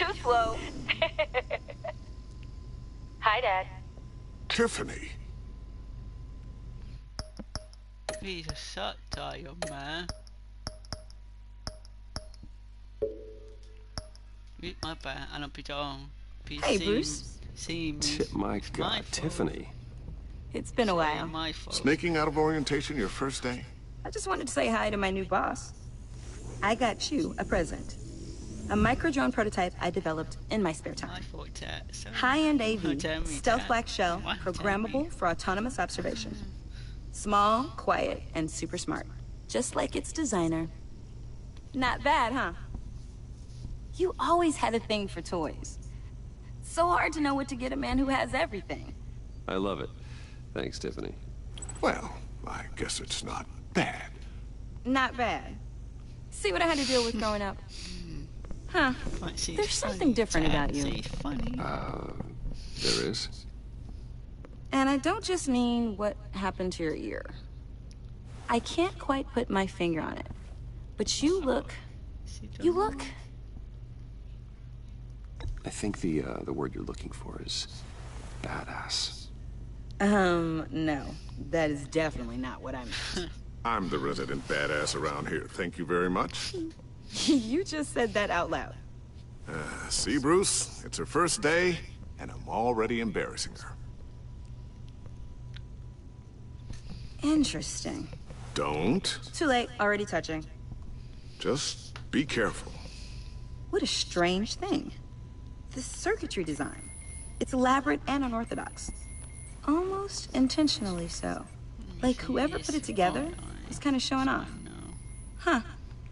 too slow. Hi, Dad. Tiffany. He's a satire, man. Read my back and I'll be down. Hey, Bruce. My God, Tiffany. It's been a while. My fault. Sneaking out of orientation your first day? I just wanted to say hi to my new boss. I got you a present. A micro-drone prototype I developed in my spare time. High-end AV, stealth black shell, programmable for autonomous observation. Small, quiet, and super smart. Just like its designer. Not bad, huh? You always had a thing for toys. So hard to know what to get a man who has everything. I love it. Thanks, Tiffany. Well, I guess it's not bad. Not bad. See what I had to deal with growing up? Huh. There's something different about you. There is? And I don't just mean what happened to your ear. I can't quite put my finger on it. But you look... I think the word you're looking for is badass. No. That is definitely not what I meant. I'm the resident badass around here. Thank you very much. You just said that out loud. See, Bruce? It's her first day, and I'm already embarrassing her. Interesting. Don't. Too late. Already touching. Just be careful. What a strange thing. The circuitry design. It's elaborate and unorthodox. Almost intentionally so. Like whoever put it together is kind of showing off. Huh.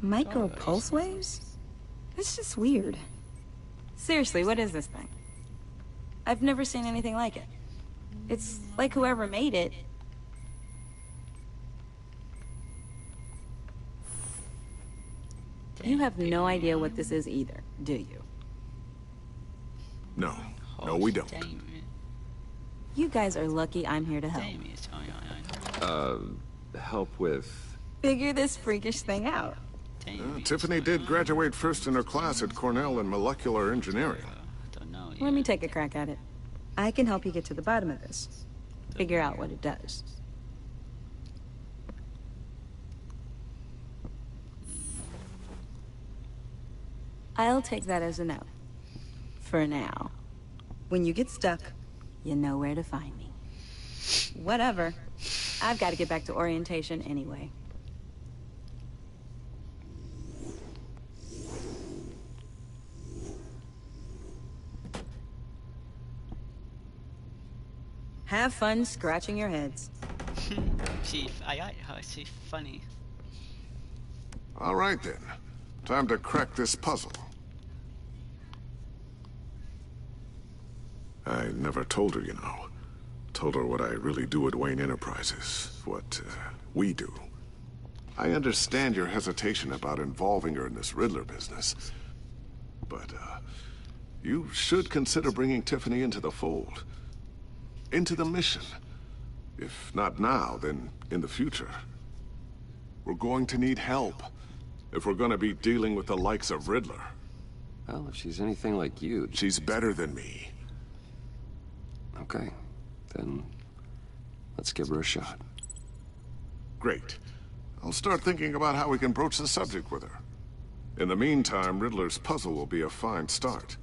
Micro pulse waves? That's just weird. Seriously, what is this thing? I've never seen anything like it. It's like whoever made it... You have no idea what this is either, do you? No. No, we don't. You guys are lucky I'm here to help. Help with... Figure this freakish thing out. Tiffany did graduate first in her class at Cornell in molecular engineering. Let me take a crack at it. I can help you get to the bottom of this. Figure out what it does. I'll take that as a no. For now. When you get stuck, you know where to find me. Whatever. I've got to get back to orientation anyway. Have fun scratching your heads. I like her. She's funny. All right, then. Time to crack this puzzle. I never told her, you know. Told her what I really do at Wayne Enterprises. What, we do. I understand your hesitation about involving her in this Riddler business. But, you should consider bringing Tiffany into the fold. Into the mission. If not now, then in the future. We're going to need help. If we're gonna be dealing with the likes of Riddler. Well, if she's anything like you... She's better than me. Okay. Then... let's give her a shot. Great. I'll start thinking about how we can broach the subject with her. In the meantime, Riddler's puzzle will be a fine start.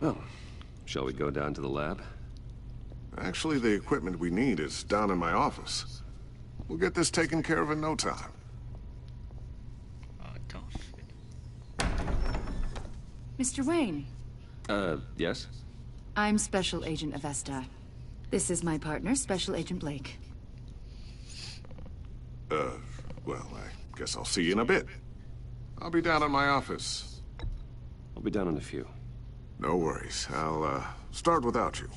Well, shall we go down to the lab? Actually, the equipment we need is down in my office. We'll get this taken care of in no time. Mr. Wayne. Yes? I'm Special Agent Avesta. This is my partner, Special Agent Blake. Well, I guess I'll see you in a bit. I'll be down in my office. I'll be down in a few. No worries. I'll, start without you.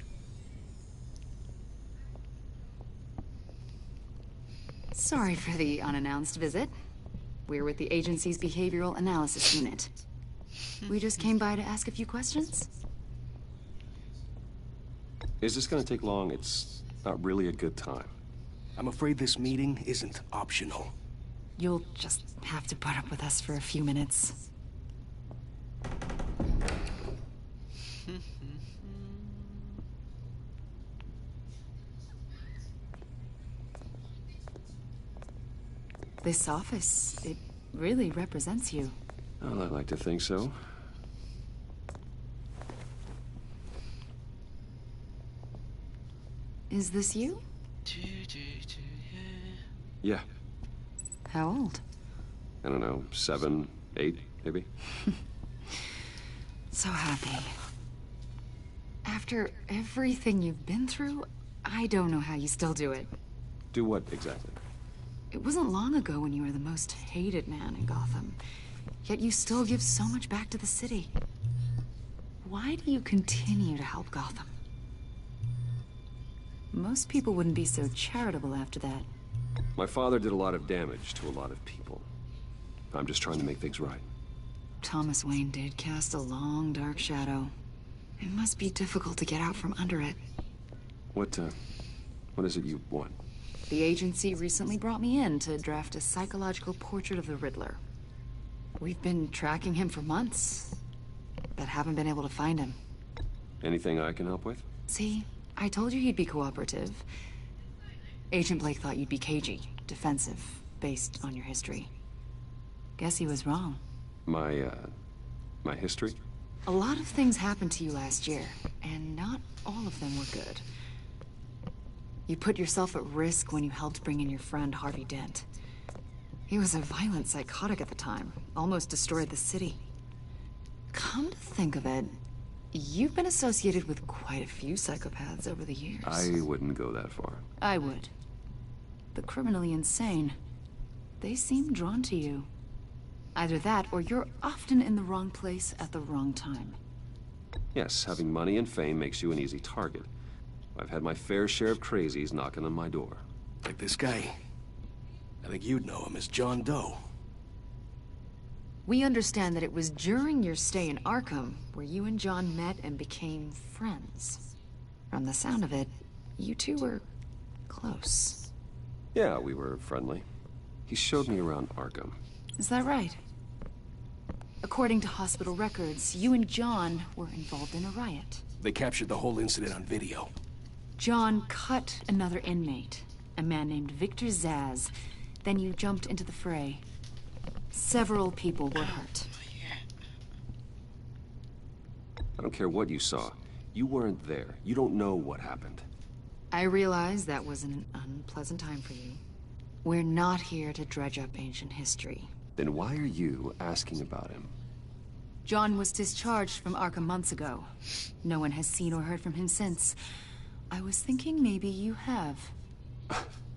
Sorry for the unannounced visit. We're with the agency's behavioral analysis unit. We just came by to ask a few questions. Is this gonna take long? It's not really a good time. I'm afraid this meeting isn't optional. You'll just have to put up with us for a few minutes. This office, it really represents you. Well, I'd like to think so. Is this you? Yeah. How old? I don't know, 7, 8, maybe? So happy. After everything you've been through, I don't know how you still do it. Do what, exactly? It wasn't long ago when you were the most hated man in Gotham. Yet you still give so much back to the city. Why do you continue to help Gotham? Most people wouldn't be so charitable after that. My father did a lot of damage to a lot of people. I'm just trying to make things right. Thomas Wayne did cast a long, dark shadow. It must be difficult to get out from under it. What is it you want? The agency recently brought me in to draft a psychological portrait of the Riddler. We've been tracking him for months, but haven't been able to find him. Anything I can help with? See, I told you he'd be cooperative. Agent Blake thought you'd be cagey, defensive, based on your history. Guess he was wrong. My history? A lot of things happened to you last year, and not all of them were good. You put yourself at risk when you helped bring in your friend Harvey Dent. He was a violent psychotic at the time, almost destroyed the city. Come to think of it, you've been associated with quite a few psychopaths over the years. I wouldn't go that far. I would. The criminally insane. They seem drawn to you. Either that, or you're often in the wrong place at the wrong time. Yes, having money and fame makes you an easy target. I've had my fair share of crazies knocking on my door. Like this guy. I think you'd know him as John Doe. We understand that it was during your stay in Arkham where you and John met and became friends. From the sound of it, you two were close. Yeah, we were friendly. He showed me around Arkham. Is that right? According to hospital records, you and John were involved in a riot. They captured the whole incident on video. John cut another inmate, a man named Victor Zsasz. Then you jumped into the fray. Several people were hurt. I don't care what you saw. You weren't there. You don't know what happened. I realize that was an unpleasant time for you. We're not here to dredge up ancient history. Then why are you asking about him? John was discharged from Arkham months ago. No one has seen or heard from him since. I was thinking maybe you have.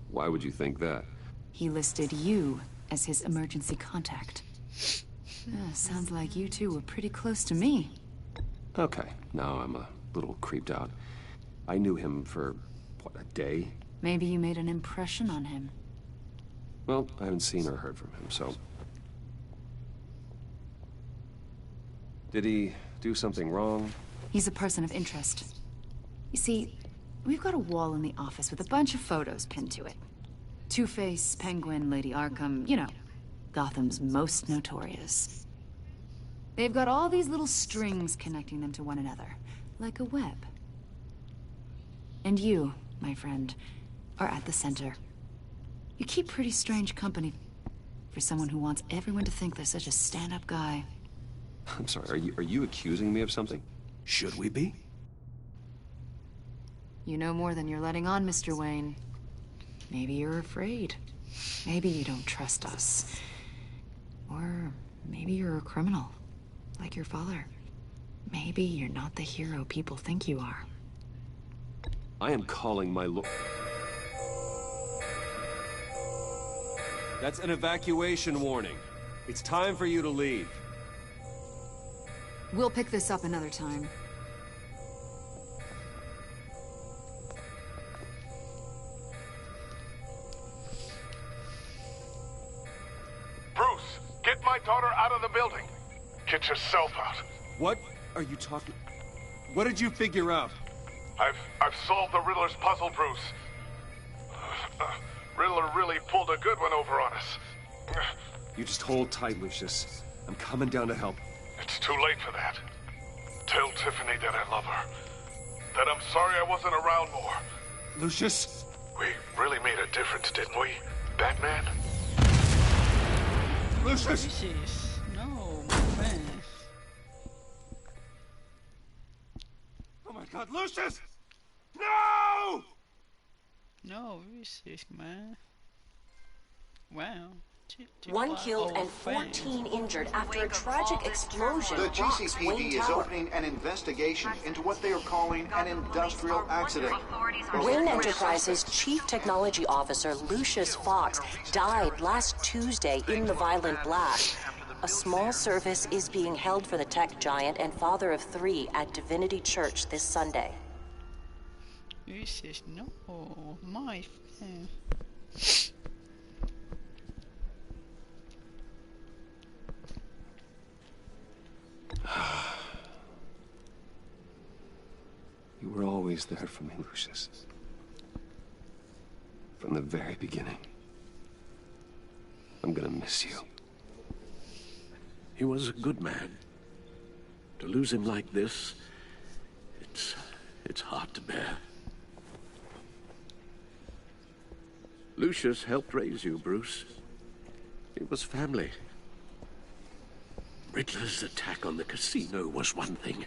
Why would you think that? He listed you as his emergency contact. Sounds like you two were pretty close to me. Okay, now I'm a little creeped out. I knew him for, what, a day? Maybe you made an impression on him. Well, I haven't seen or heard from him, so... Did he do something wrong? He's a person of interest. You see, we've got a wall in the office with a bunch of photos pinned to it. Two-Face, Penguin, Lady Arkham, you know, Gotham's most notorious. They've got all these little strings connecting them to one another, like a web. And you, my friend, are at the center. You keep pretty strange company for someone who wants everyone to think they're such a stand-up guy. I'm sorry, are you accusing me of something? Should we be? You know more than you're letting on, Mr. Wayne. Maybe you're afraid. Maybe you don't trust us. Or maybe you're a criminal, like your father. Maybe you're not the hero people think you are. I am calling my lord. That's an evacuation warning. It's time for you to leave. We'll pick this up another time. Bruce, get my daughter out of the building. Get yourself out. What are you talking... What did you figure out? I've solved the Riddler's puzzle, Bruce. Riddler really pulled a good one over on us. You just hold tight, Lucius. I'm coming down to help. It's too late for that. Tell Tiffany that I love her. That I'm sorry I wasn't around more. Lucius? We really made a difference, didn't we, Batman? Lucius! Lucius, no, my friend. Oh my God, Lucius! No! No, Lucius, man. Wow. One killed and 14 injured after a tragic explosion. The GCPD is opening an investigation into what they are calling an industrial accident. Wayne Enterprises Chief Technology Officer Lucius Fox died last Tuesday in the violent blast. A small service is being held for the tech giant and father of 3 at Divinity Church this Sunday. Lucius, no, my friend. You were always there for me, Lucius. From the very beginning. I'm gonna miss you. He was a good man. To lose him like this, it's hard to bear. Lucius helped raise you, Bruce. It was family. Riddler's attack on the casino was one thing,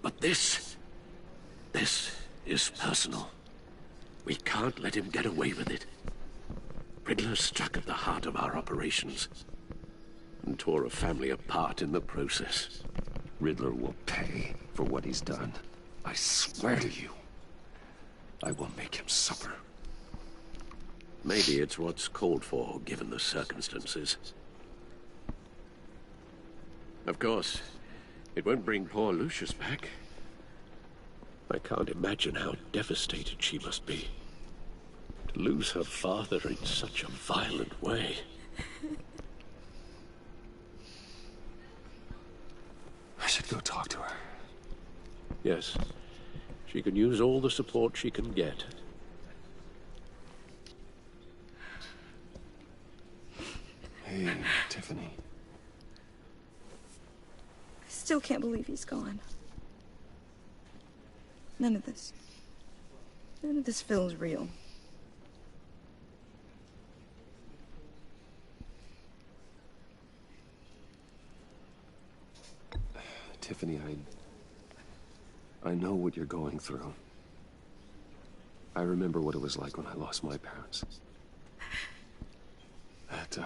but this is personal. We can't let him get away with it. Riddler struck at the heart of our operations and tore a family apart in the process. Riddler will pay for what he's done. I swear to you, I will make him suffer. Maybe it's what's called for, given the circumstances. Of course, it won't bring poor Lucius back. I can't imagine how devastated she must be. To lose her father in such a violent way. I should go talk to her. Yes. She can use all the support she can get. Hey, Tiffany. I still can't believe he's gone. None of this feels real. Tiffany, I know what you're going through. I remember what it was like when I lost my parents. That,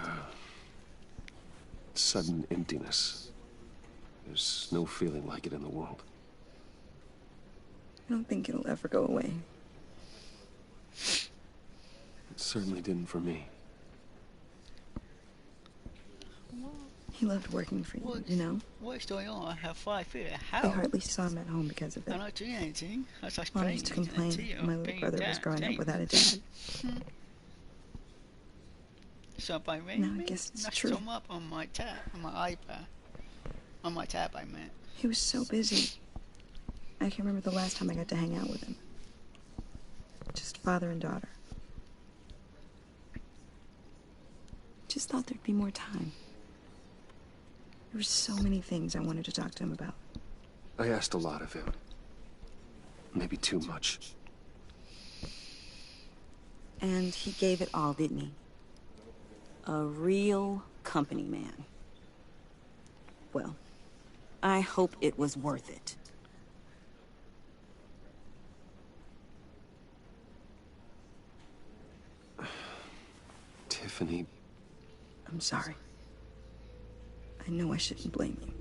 sudden emptiness. There's no feeling like it in the world. I don't think it'll ever go away. It certainly didn't for me. He loved working for you, you know? What's going on? I have 5 feet. I How? hardly saw him at home because of that. I'm not doing anything. I was just Mom playing. used to complain my little brother was growing up without a dad. So by me, No, I guess it's true. Them up on my tab, on my iPad. On my tab, I meant. He was so busy. I can't remember the last time I got to hang out with him. Just father and daughter. Just thought there'd be more time. There were so many things I wanted to talk to him about. I asked a lot of him. Maybe too much. And he gave it all, didn't he? A real company man. Well, I hope it was worth it. Tiffany. I'm sorry. I know I shouldn't blame you.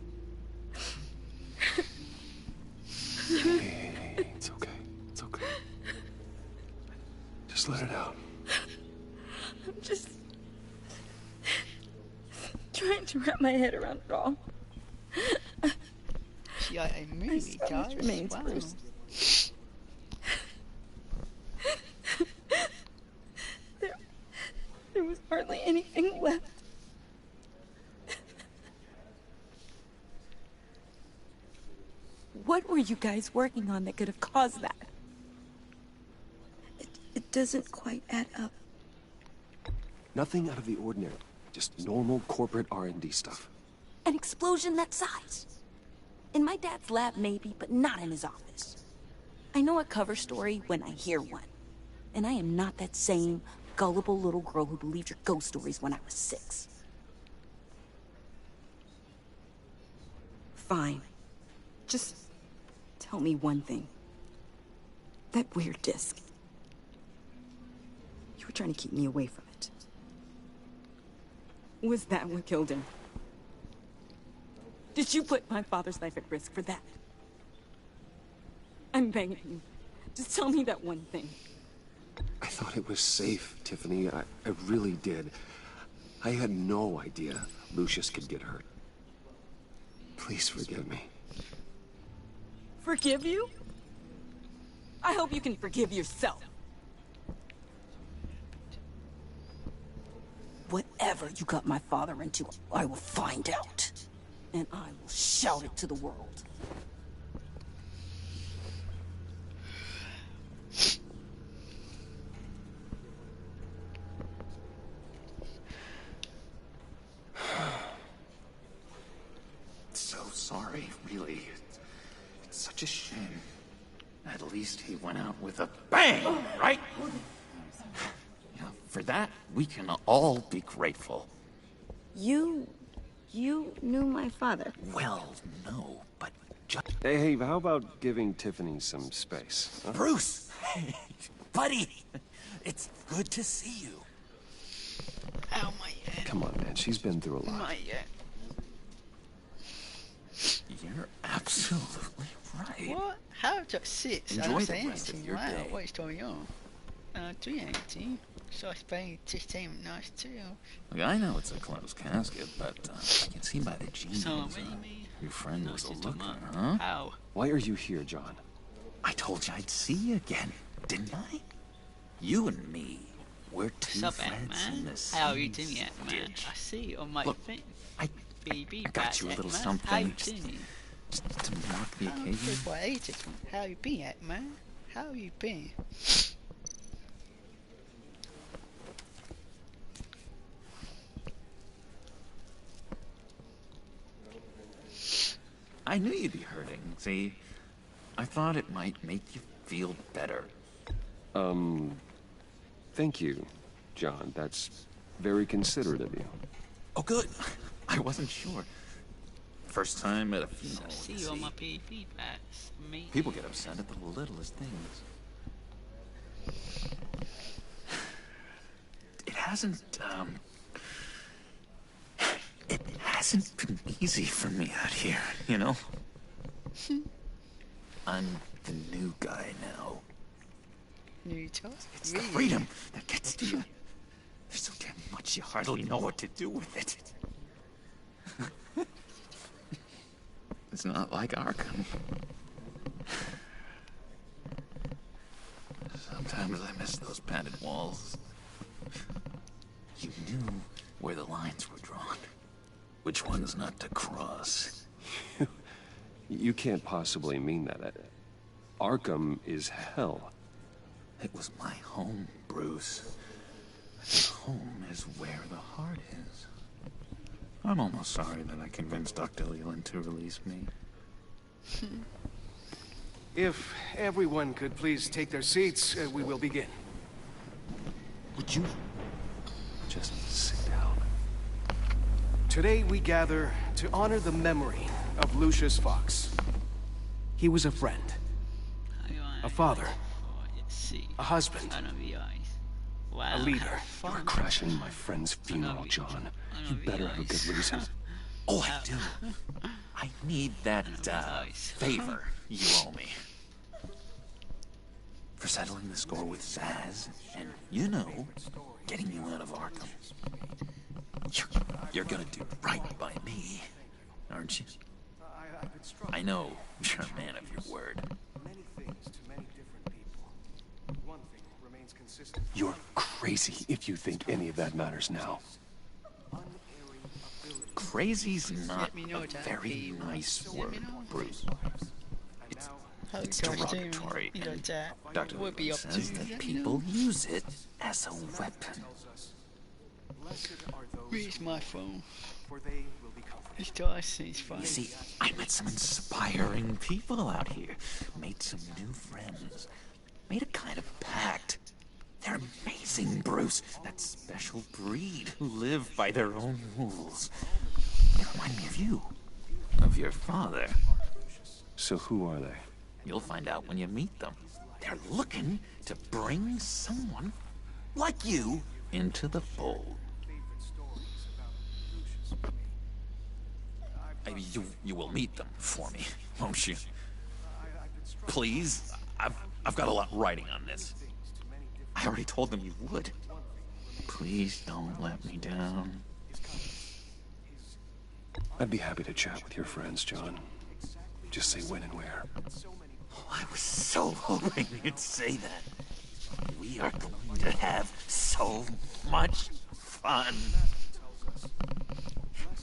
Hey, it's okay. It's okay. Just let it out. I'm just trying to wrap my head around it all. Yeah, it really does. Remains, wow. Bruce. There was hardly anything left. What were you guys working on that could have caused that? It doesn't quite add up. Nothing out of the ordinary. Just normal corporate R&D stuff. An explosion that size. In my dad's lab, maybe, but not in his office. I know a cover story when I hear one. And I am not that same gullible little girl who believed your ghost stories when I was 6. Fine. Just tell me one thing. That weird disc. You were trying to keep me away from it. Was that what killed him? Did you put my father's life at risk for that? I'm begging you. Just tell me that one thing. I thought it was safe, Tiffany. I really did. I had no idea Lucius could get hurt. Please forgive me. Forgive you? I hope you can forgive yourself. Whatever you got my father into, I will find out. And I will shout it to the world. So sorry, really. It's such a shame. At least he went out with a bang, right? Yeah, for that, we can all be grateful. You knew my father? Well, no, but just... Hey, how about giving Tiffany some space? Huh? Bruce! Hey, buddy! It's good to see you. Ow, my head. Come on, man. She's been through a lot. My head. You're absolutely right. What? How just sits? I Enjoy don't the say rest of anything. your Wow, day. what is going on? 380. So I suppose just ain't nice too. Look, I know it's a closed casket, but I can see by the jeans. So what do you mean? Your friend was a looker, How? huh? Why are you here, John? I told you I'd see you again, didn't I? You and me, we're two What's up, friends in man? this How are you doing, man? I see on my Look, thing. I got you a little something. How you doing? Just to mark the occasion. How you been, man? How you been? I knew you'd be hurting, see? I thought it might make you feel better. Thank you, John. That's very considerate of you. Oh, good. I wasn't sure. First time at a funeral. See you on my PV bats, me. People get upset at the littlest things. It hasn't been easy for me out here, you know? I'm the new guy now. New job? It's the freedom that gets to you. There's so damn much you hardly know what to do with it. It's not like Arkham. Sometimes I miss those padded walls. You knew where the lines were drawn. Which ones not to cross. You can't possibly mean that. Arkham is hell. It was my home, Bruce. And home is where the heart is. I'm almost sorry that I convinced Dr. Leland to release me. If everyone could please take their seats, we will begin. Would you just sit down? Today we gather to honor the memory of Lucius Fox. He was a friend, a father, a husband, a leader. You're crashing my friend's funeral, John. You better have a good reason. Oh, I do. I need that, favor you owe me. For settling the score with Zsasz, and, you know, getting you out of Arkham. You're gonna do right by me, aren't you? I know you're a man of your word. You're crazy if you think any of that matters now. Crazy's not a very nice word, Bruce. It's derogatory, and Dr. Leland says that people use it as a weapon. Where's my phone? It's Darcy's phone. You see, I met some inspiring people out here. Made some new friends. Made a kind of pact. They're amazing, Bruce. That special breed who live by their own rules. They remind me of you. Of of your father. So who are they? You'll find out when you meet them. They're looking to bring someone like you into the fold. You will meet them for me, won't you? Please, I've got a lot riding on this. I already told them you would. Please don't let me down. I'd be happy to chat with your friends, John. Just say when and where. Oh, I was so hoping you'd say that. We are going to have so much fun.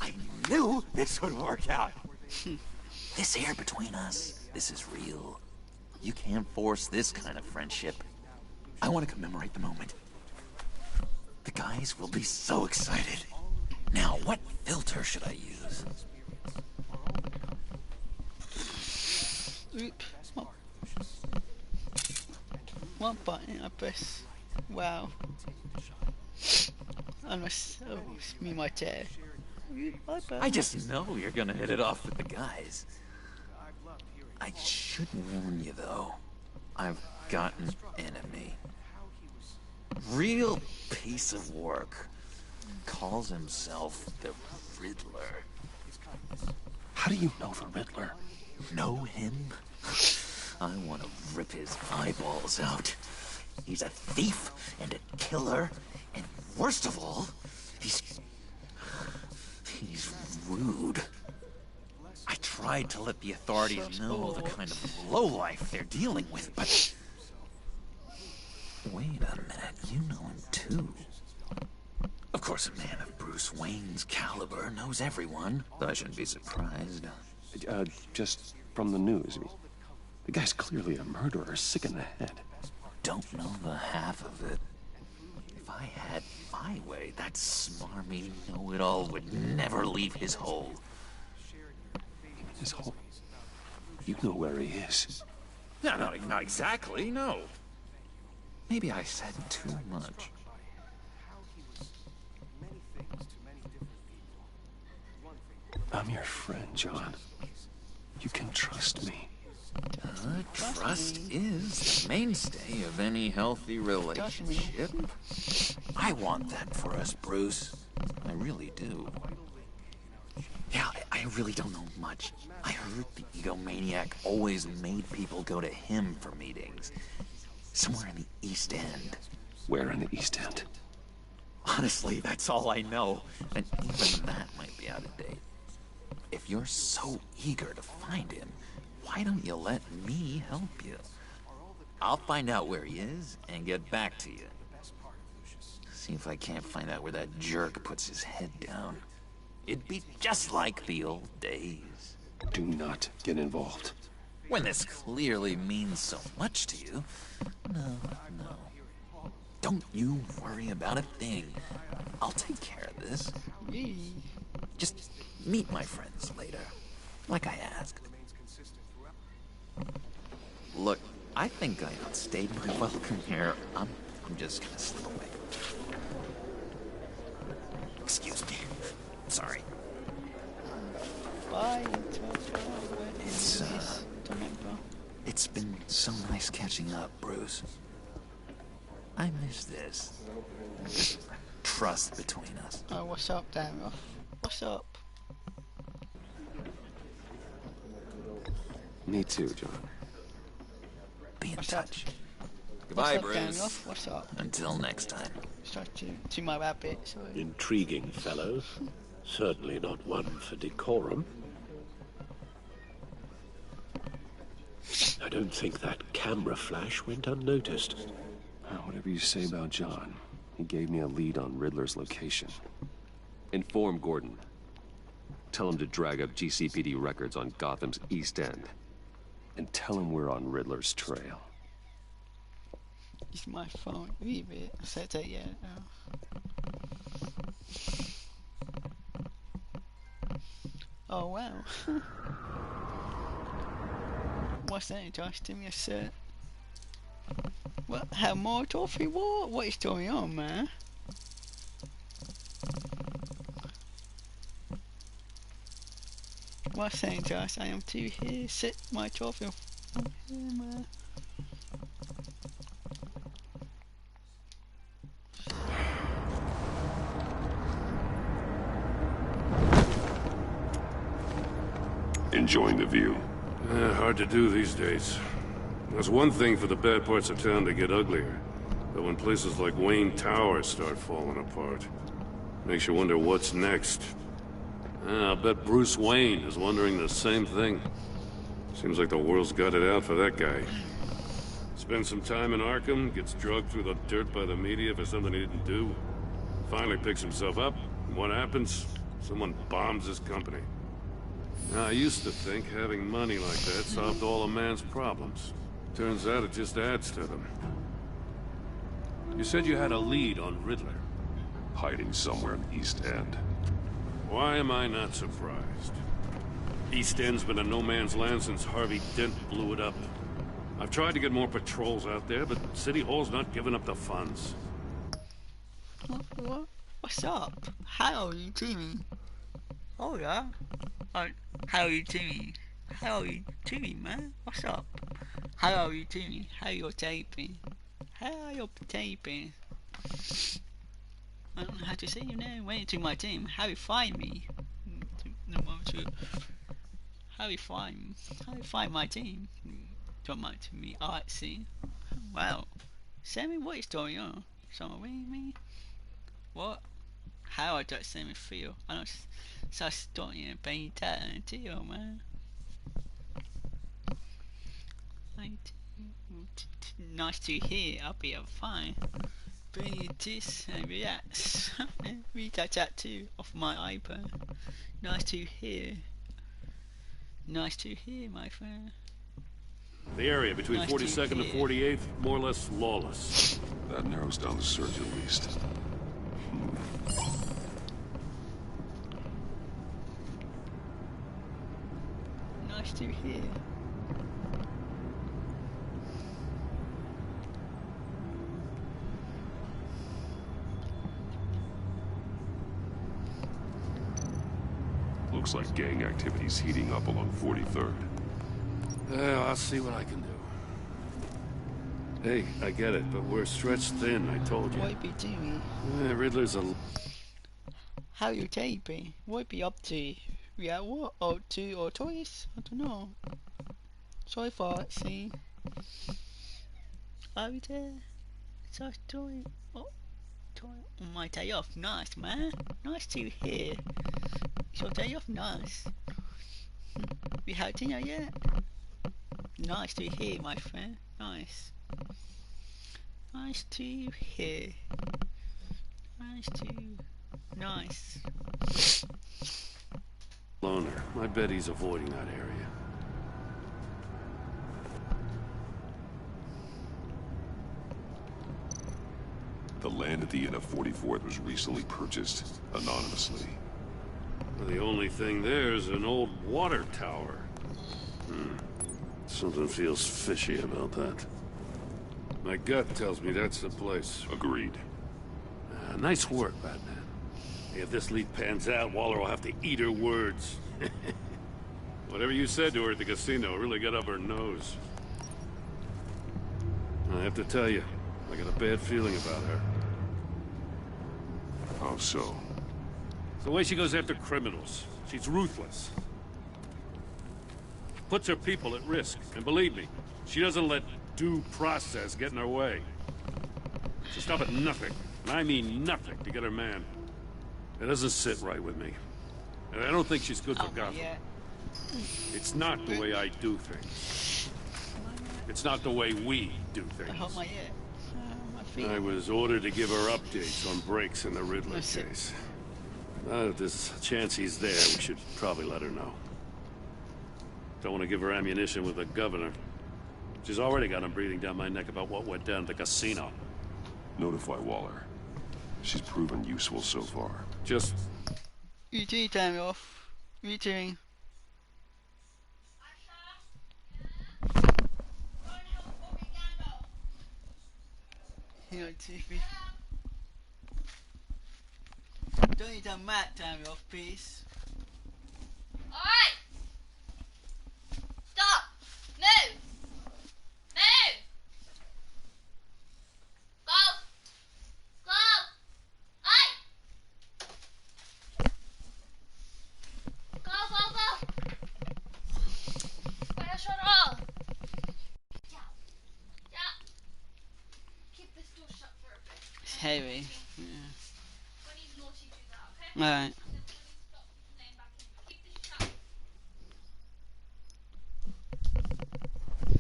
I knew this would work out. This air between us, this is real. You can't force this kind of friendship. I want to commemorate the moment. The guys will be so excited. Now, what filter should I use? Oop. One button I press. Wow. I must. Oh, it's me, my chair. I just know you're gonna hit it off with the guys. I should warn you, though. I've got an enemy. Real piece of work. Calls himself the Riddler. How do you know the Riddler? Know him? I want to rip his eyeballs out. He's a thief and a killer, and worst of all, he's rude. I tried to let the authorities know the kind of lowlife they're dealing with, but... Wait a minute, you know him too. Of course, a man of Bruce Wayne's caliber knows everyone, though I shouldn't be surprised. Just from the news. I mean, the guy's clearly a murderer, sick in the head. Don't know the half of it. If I had my way, that smarmy know-it-all would never leave his hole. His hole? You know where he is. No, not exactly, no. Maybe I said too much. I'm your friend, John. You can trust me. Trust is the mainstay of any healthy relationship. I want that for us, Bruce. I really do. Yeah, I really don't know much. I heard the egomaniac always made people go to him for meetings. Somewhere in the East End. Where in the East End? Honestly, that's all I know. And even that might be out of date. If you're so eager to find him, why don't you let me help you? I'll find out where he is and get back to you. See if I can't find out where that jerk puts his head down. It'd be just like the old days. Do not get involved. When this clearly means so much to you. No. Don't you worry about a thing. I'll take care of this. Just meet my friends later, like I asked. Look, I think I outstayed my welcome here. I'm just gonna slip away. Excuse me. Sorry. Bye. It's been so nice catching up, Bruce. I miss this. Trust between us. Oh, what's up, Daniel? What's up? Me too, John. Be in What's touch. Up? Goodbye, What's up, Bruce. What's up? Until next time. Start to my rabbit. Sorry. Intriguing fellow. Certainly not one for decorum. I don't think that camera flash went unnoticed. Whatever you say about John, he gave me a lead on Riddler's location. Inform Gordon. Tell him to drag up GCPD records on Gotham's East End. And tell him we're on Riddler's trail. It's my phone. Leave it. I said that yet. Oh wow. What's that, Josh? Give me a set. What? Have more trophy? What is going on, man? What's saying, Josh? I am too here. Sit my trophy off. Enjoying the view. Hard to do these days. That's one thing for the bad parts of town to get uglier. But when places like Wayne Tower start falling apart, makes you wonder what's next. I'll bet Bruce Wayne is wondering the same thing. Seems like the world's got it out for that guy. Spends some time in Arkham, gets drugged through the dirt by the media for something he didn't do. Finally picks himself up, and what happens? Someone bombs his company. Now, I used to think having money like that solved all a man's problems. Turns out it just adds to them. You said you had a lead on Riddler. Hiding somewhere in the East End. Why am I not surprised? East End's been a no-man's land since Harvey Dent blew it up. I've tried to get more patrols out there, but City Hall's not giving up the funds. What's up? How are you doing? Oh yeah? How are you doing? How are you doing, man? What's up? How are you doing? How you taping? How you taping? I don't know how to say your name. Wait to my team. How you find me? How you find my team? Don't mind to me. Alright, see. Wow. Sammy, what is going on? Someone ring me? What? How does Sammy feel? I don't start starting and paying that until, man. Nice to hear. I'll be fine. Bring this and relax. Read that tattoo off my iPad. Nice to hear. Nice to hear, my friend. The area between 42nd and 48th, more or less lawless. That narrows down the search at least. Nice to hear. Looks like gang activity's heating up along 43rd. Well, I'll see what I can do. Hey, I get it, but we're stretched thin, I told you. What be doing? Riddler's a... How you taping? What be up to? Yeah, what? Or two or toys? I don't know. Sorry for it, see. Are we there? So toy. Oh, toy. On my day off, nice man. Nice to hear. It's your day off, nice. We had dinner yet? Nice to hear, my friend. Nice. Nice to hear. Nice. Loner. I bet he's avoiding that area. The land at the end of 44th was recently purchased anonymously. Well, the only thing there is an old water tower. Something feels fishy about that. My gut tells me that's the place. Agreed. Nice work, Batman. If this lead pans out, Waller will have to eat her words. Whatever you said to her at the casino really got up her nose. I have to tell you, I got a bad feeling about her. How so? The way she goes after criminals. She's ruthless. Puts her people at risk. And believe me, she doesn't let due process get in her way. She'll stop at nothing, and I mean nothing, to get her man. It doesn't sit right with me. And I don't think she's good for Gotham. Yeah. It's not the way I do things. It's not the way we do things. I was ordered to give her updates on breaks in the Riddler case. If there's a chance he's there, we should probably let her know. Don't want to give her ammunition with the governor. She's already got him breathing down my neck about what went down at the casino. Notify Waller. She's proven useful so far. Just... You doing, time off? You doing? Hang on, TV. Don't need a mat, time off, please. Alright! heavy. Yeah. Alright.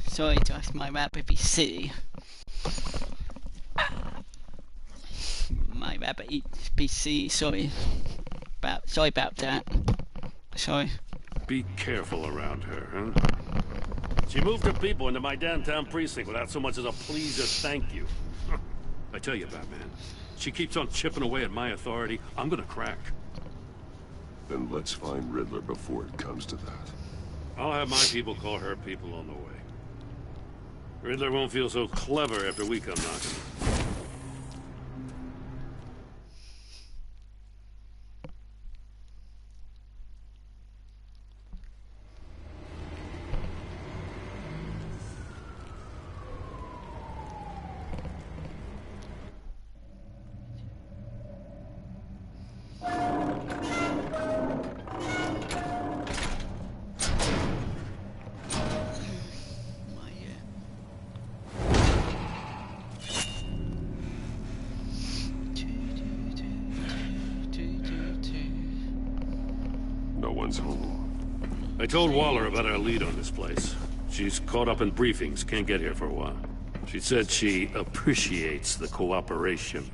Sorry to ask my rabbit be silly. My rabbit eats be silly, sorry about that. Sorry. Be careful around her, huh? She moved her people into my downtown precinct without so much as a please or thank you. I tell you, Batman, she keeps on chipping away at my authority, I'm gonna crack. Then let's find Riddler before it comes to that. I'll have my people call her people on the way. Riddler won't feel so clever after we come knocking. I told Waller about our lead on this place. She's caught up in briefings, can't get here for a while. She said she appreciates the cooperation.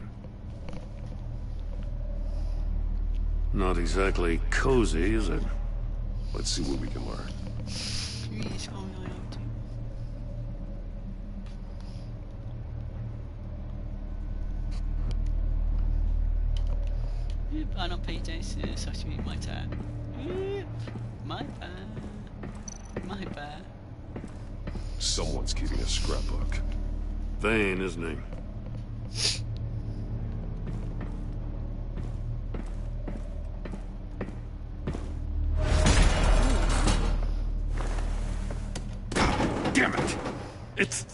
Not exactly cozy, is it? Let's see what we can learn. I don't pay attention, so to be my turn. My bad. My bad. Someone's keeping a scrapbook. Vane, isn't he? Damn it! It's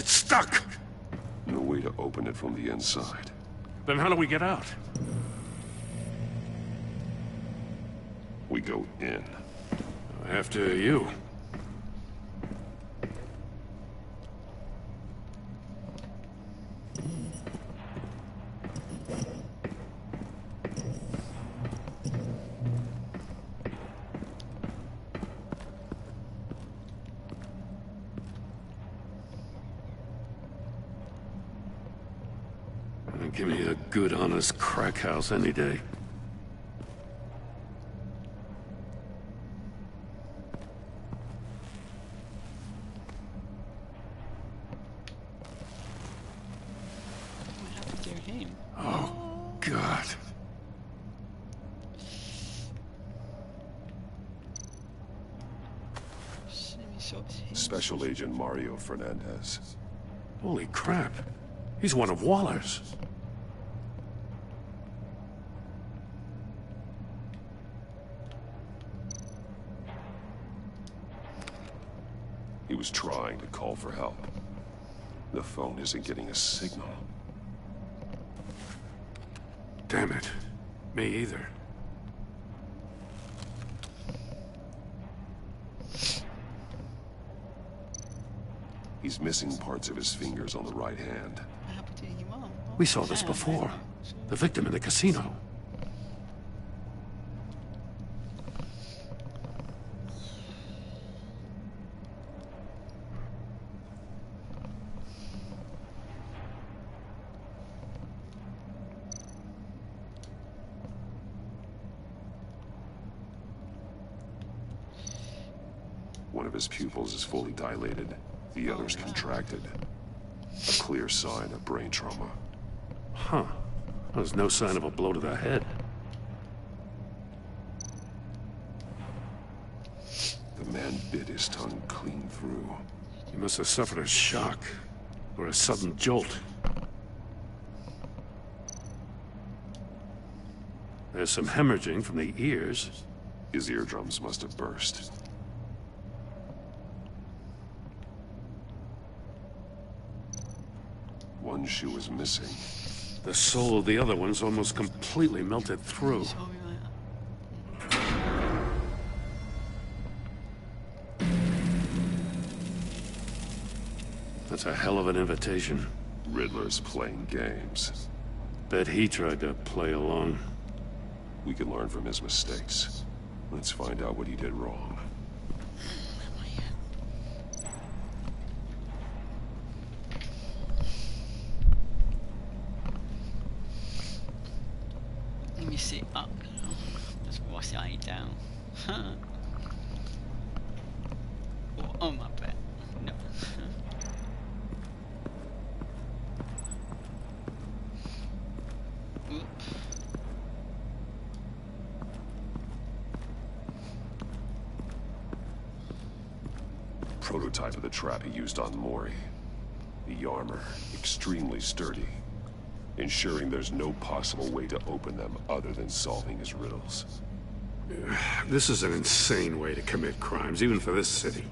stuck! No way to open it from the inside. Then how do we get out? We go in. After you. Give me a good, honest crack house any day. Special Agent Mario Fernandez. Holy crap. He's one of Waller's. He was trying to call for help. The phone isn't getting a signal. Damn it. Me either. He's missing parts of his fingers on the right hand. We saw this before. The victim in the casino. One of his pupils is fully dilated. The other's contracted. A clear sign of brain trauma. Huh. There's no sign of a blow to the head. The man bit his tongue clean through. He must have suffered a shock, or a sudden jolt. There's some hemorrhaging from the ears. His eardrums must have burst. One shoe is missing. The sole of the other one's almost completely melted through. That's a hell of an invitation. Riddler's playing games. Bet he tried to play along. We can learn from his mistakes. Let's find out what he did wrong. Let me sit up now. Just wash the eye down. Oh my bad. No. Prototype of the trap he used on Mori. The armor, extremely sturdy, ensuring there's no possible way to open them other than solving his riddles. This is an insane way to commit crimes, even for this city.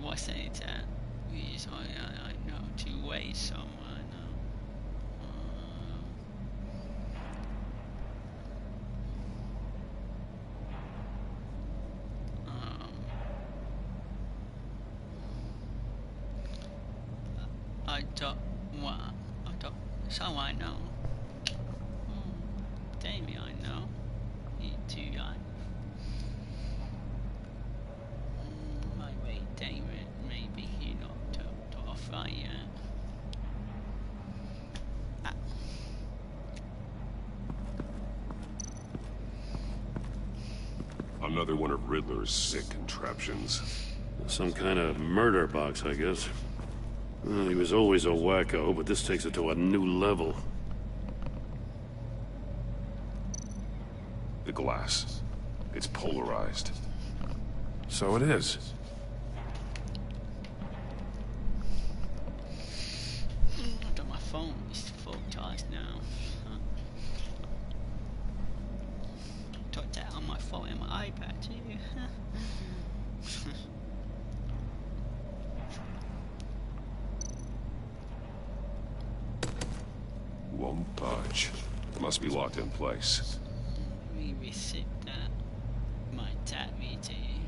What's that? I know two ways, so I know. I don't want. I don't. So I know. Damien, I know. You too, guy. My way, David. Maybe he not topped off right yet. Another one of Riddler's sick contraptions. Some kind of murder box, I guess. Well, he was always a wacko, but this takes it to a new level. The glass. It's polarized. So it is. My phone is full charge now. Took that on my phone and my iPad too. Won't budge. It must be locked in place. We reset that. My tab meeting.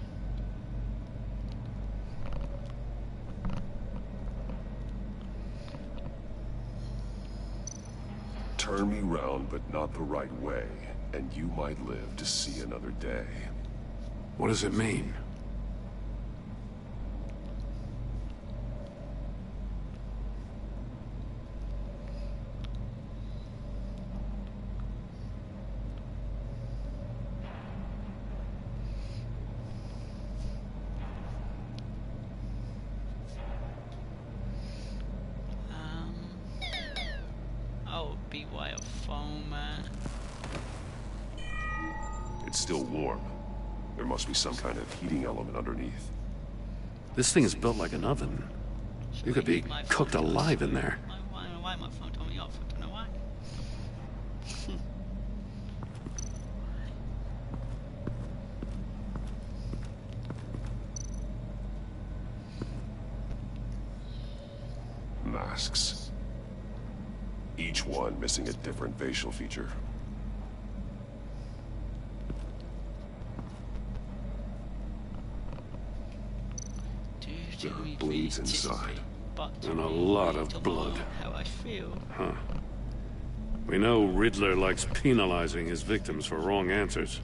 Turn me round, but not the right way, and you might live to see another day. What does it mean? Beware of foam, man. It's still warm. There must be some kind of heating element underneath. This thing is built like an oven. You could be cooked alive in there. Why my phone told me off? I don't know why. Masks. Each one missing a different facial feature. There are bleeds inside. And a lot of blood. How I feel. Huh. We know Riddler likes penalizing his victims for wrong answers.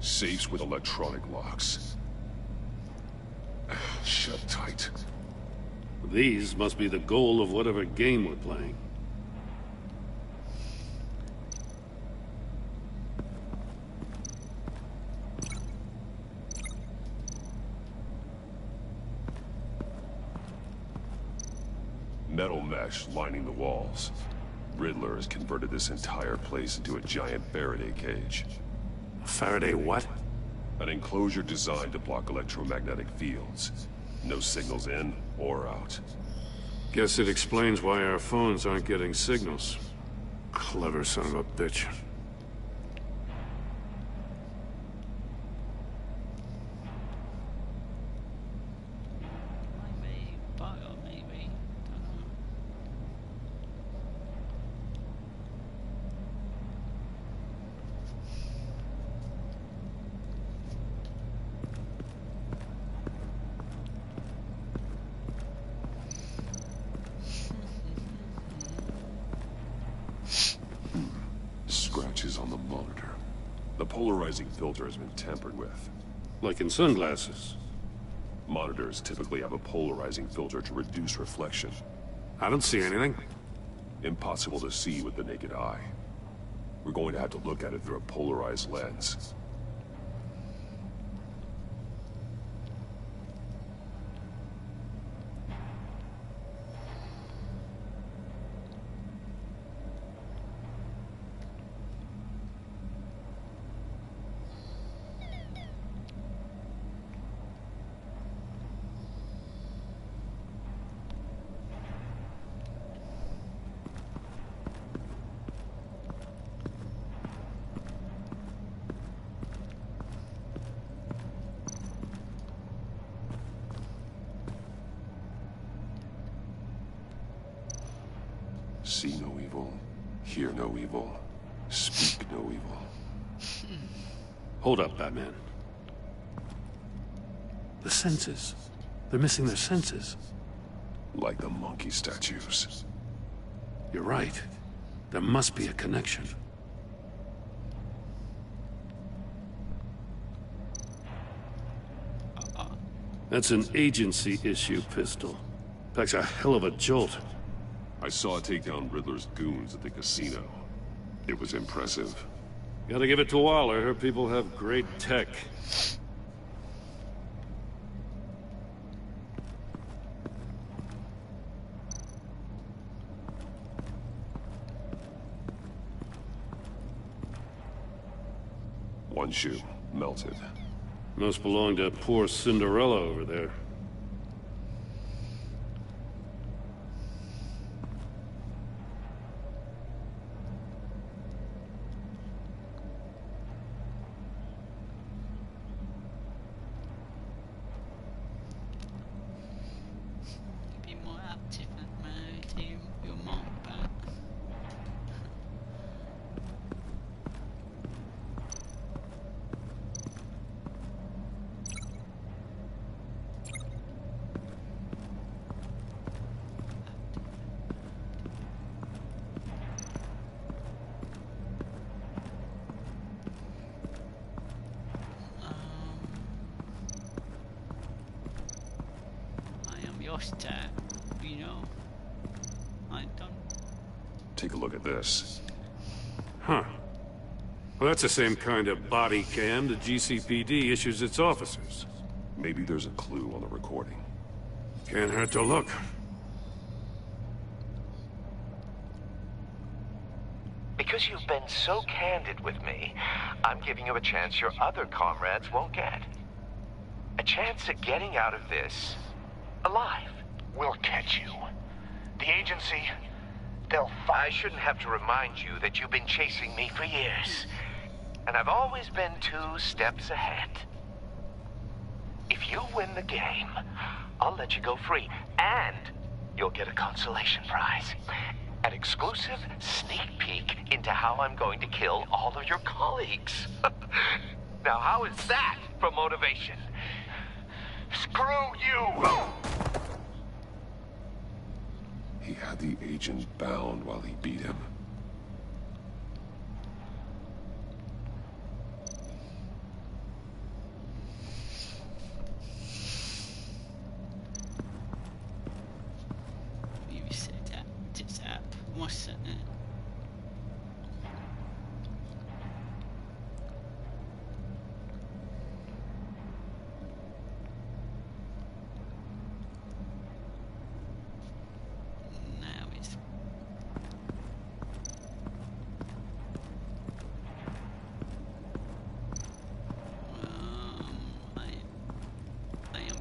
Safes with electronic locks. Shut tight. These must be the goal of whatever game we're playing. Metal mesh lining the walls. Riddler has converted this entire place into a giant Faraday cage. Faraday what? An enclosure designed to block electromagnetic fields. No signals in or out. Guess it explains why our phones aren't getting signals. Clever son of a bitch. monitor. The polarizing filter has been tampered with. Like in sunglasses. Monitors typically have a polarizing filter to reduce reflection. I don't see anything. Impossible to see with the naked eye. We're going to have to look at it through a polarized lens. See no evil, hear no evil, speak no evil. Hold up, Batman. The senses. They're missing their senses. Like the monkey statues. You're right. There must be a connection. That's an agency issue, Pistol. Packs a hell of a jolt. I saw it take down Riddler's goons at the casino. It was impressive. Gotta give it to Waller. Her people have great tech. One shoe, melted. Must belong to poor Cinderella over there. You know, I don't. Take a look at this. Huh. Well, that's the same kind of body cam the GCPD issues its officers. Maybe there's a clue on the recording. Can't hurt to look. Because you've been so candid with me, I'm giving you a chance your other comrades won't get. A chance at getting out of this alive. We'll catch you. The agency, they'll find... I shouldn't have to remind you that you've been chasing me for years. And I've always been 2 steps ahead. If you win the game, I'll let you go free. And you'll get a consolation prize. An exclusive sneak peek into how I'm going to kill all of your colleagues. Now, how is that for motivation? Screw you! He had the agent bound while he beat him.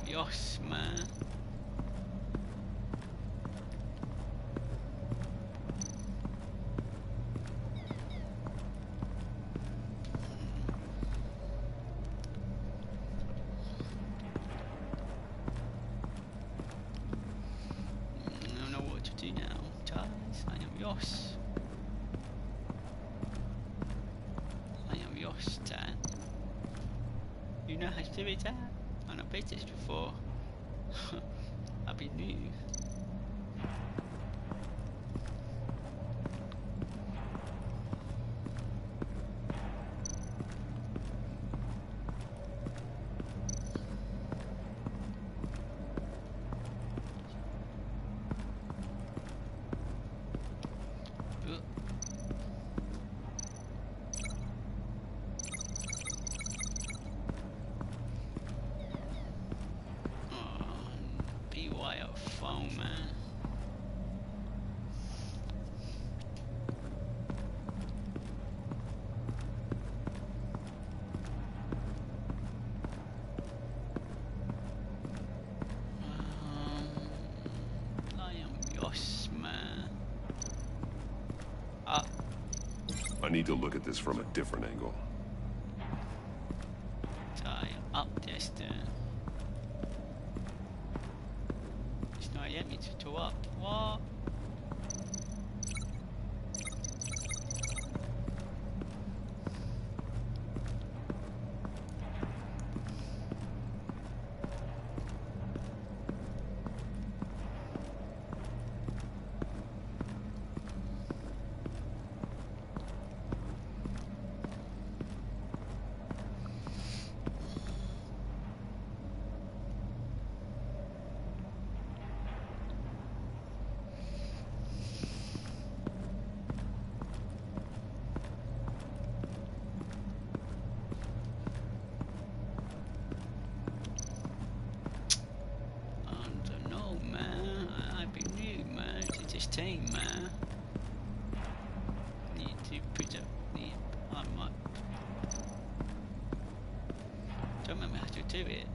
Yes, man. I don't know what to do now, Charles. I am yours. I am yours, Dad. You know how to do it, Dad? I've not played this before. I'll be new. phone, man. I need to look at this from a different angle. Up this then. It's not yet me to up. What? Team, man. Need to put up the arm up. Don't remember how to do it.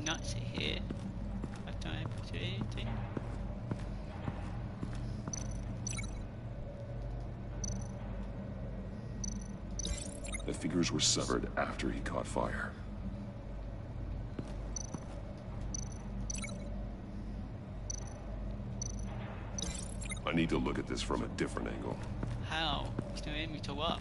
Not sit here. I don't have to do anything. The fingers were severed after he caught fire. I need to look at this from a different angle. How? He's no aiming to up.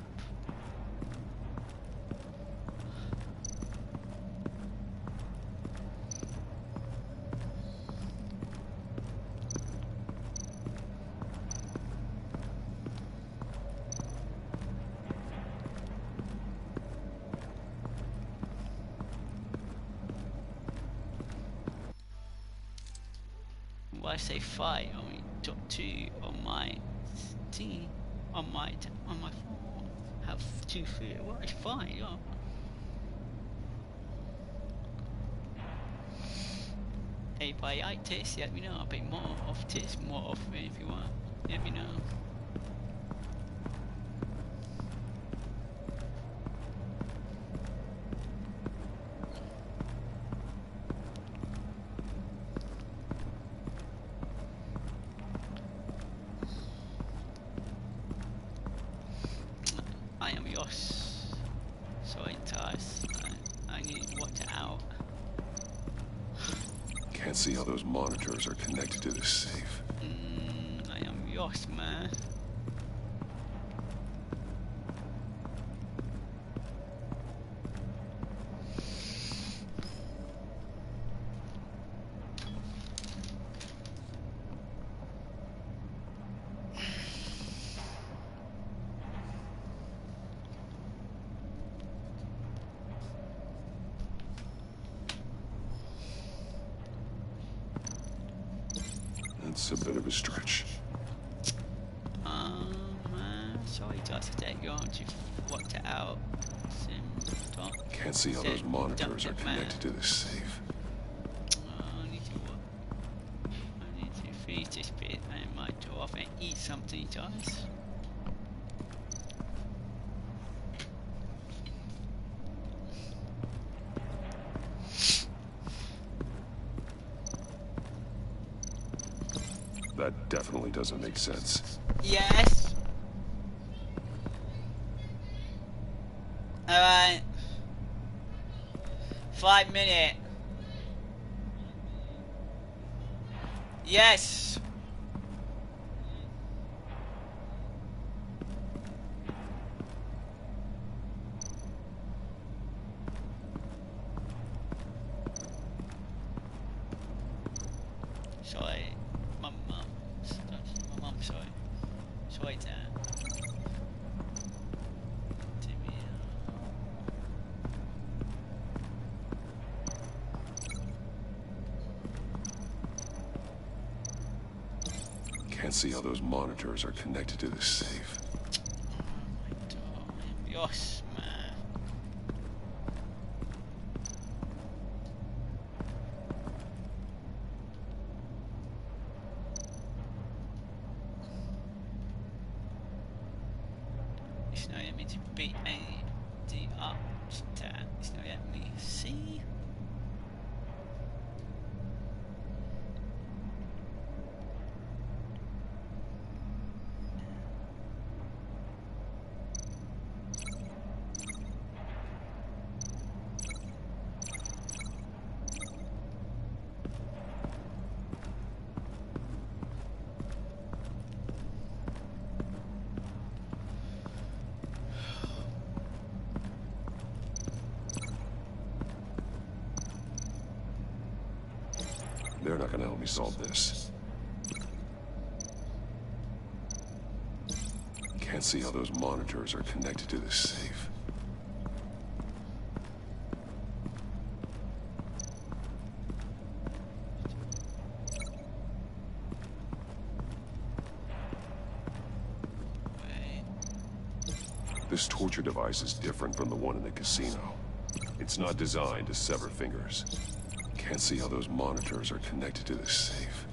I say fight, I mean top 2 on my team, on my phone. Have 2 feet. Well, it's fine, yeah. If I like this, let me know. I'll be more of this more often if you want. Let me know. Can't see how those monitors are connected to this safe. I am yours, man. It's a bit of a stretch. Sorry, just that you're on to work it out. Can't see how those monitors are connected to this safe. I need to freeze this bit and I might go off and eat something, guys. That definitely doesn't make sense. Yes. Alright. 5 minutes. Yes. Can't see how those monitors are connected to this safe. Yes, man. It's not let me to beat the up stat. It's not let me see. They're not gonna help me solve this. Can't see how those monitors are connected to this safe. This torture device is different from the one in the casino. It's not designed to sever fingers. Can't see how those monitors are connected to this safe.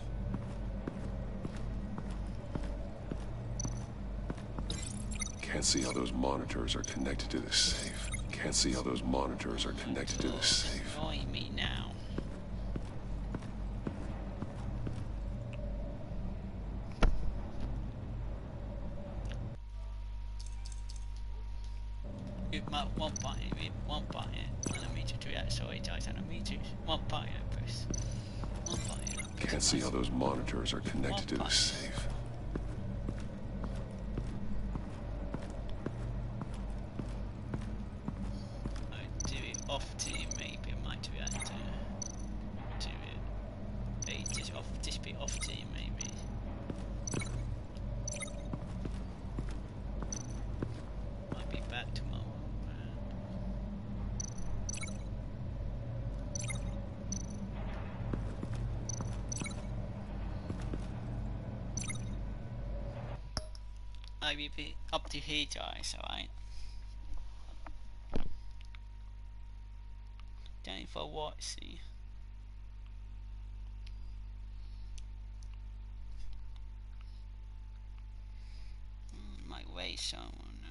Can't see how those monitors are connected to this safe. Can't see how those monitors are connected to this safe. Annoying me now. With my one button, on a meter to react, so it dies on a meter. One button I press. One button. Can't see how those monitors are connected to this safe. I do it off team, maybe I might do that to it. Just off, just be off team, maybe. Might be back tomorrow. I will be up to here, guys, alright? Down for what, see? Might wait someone now.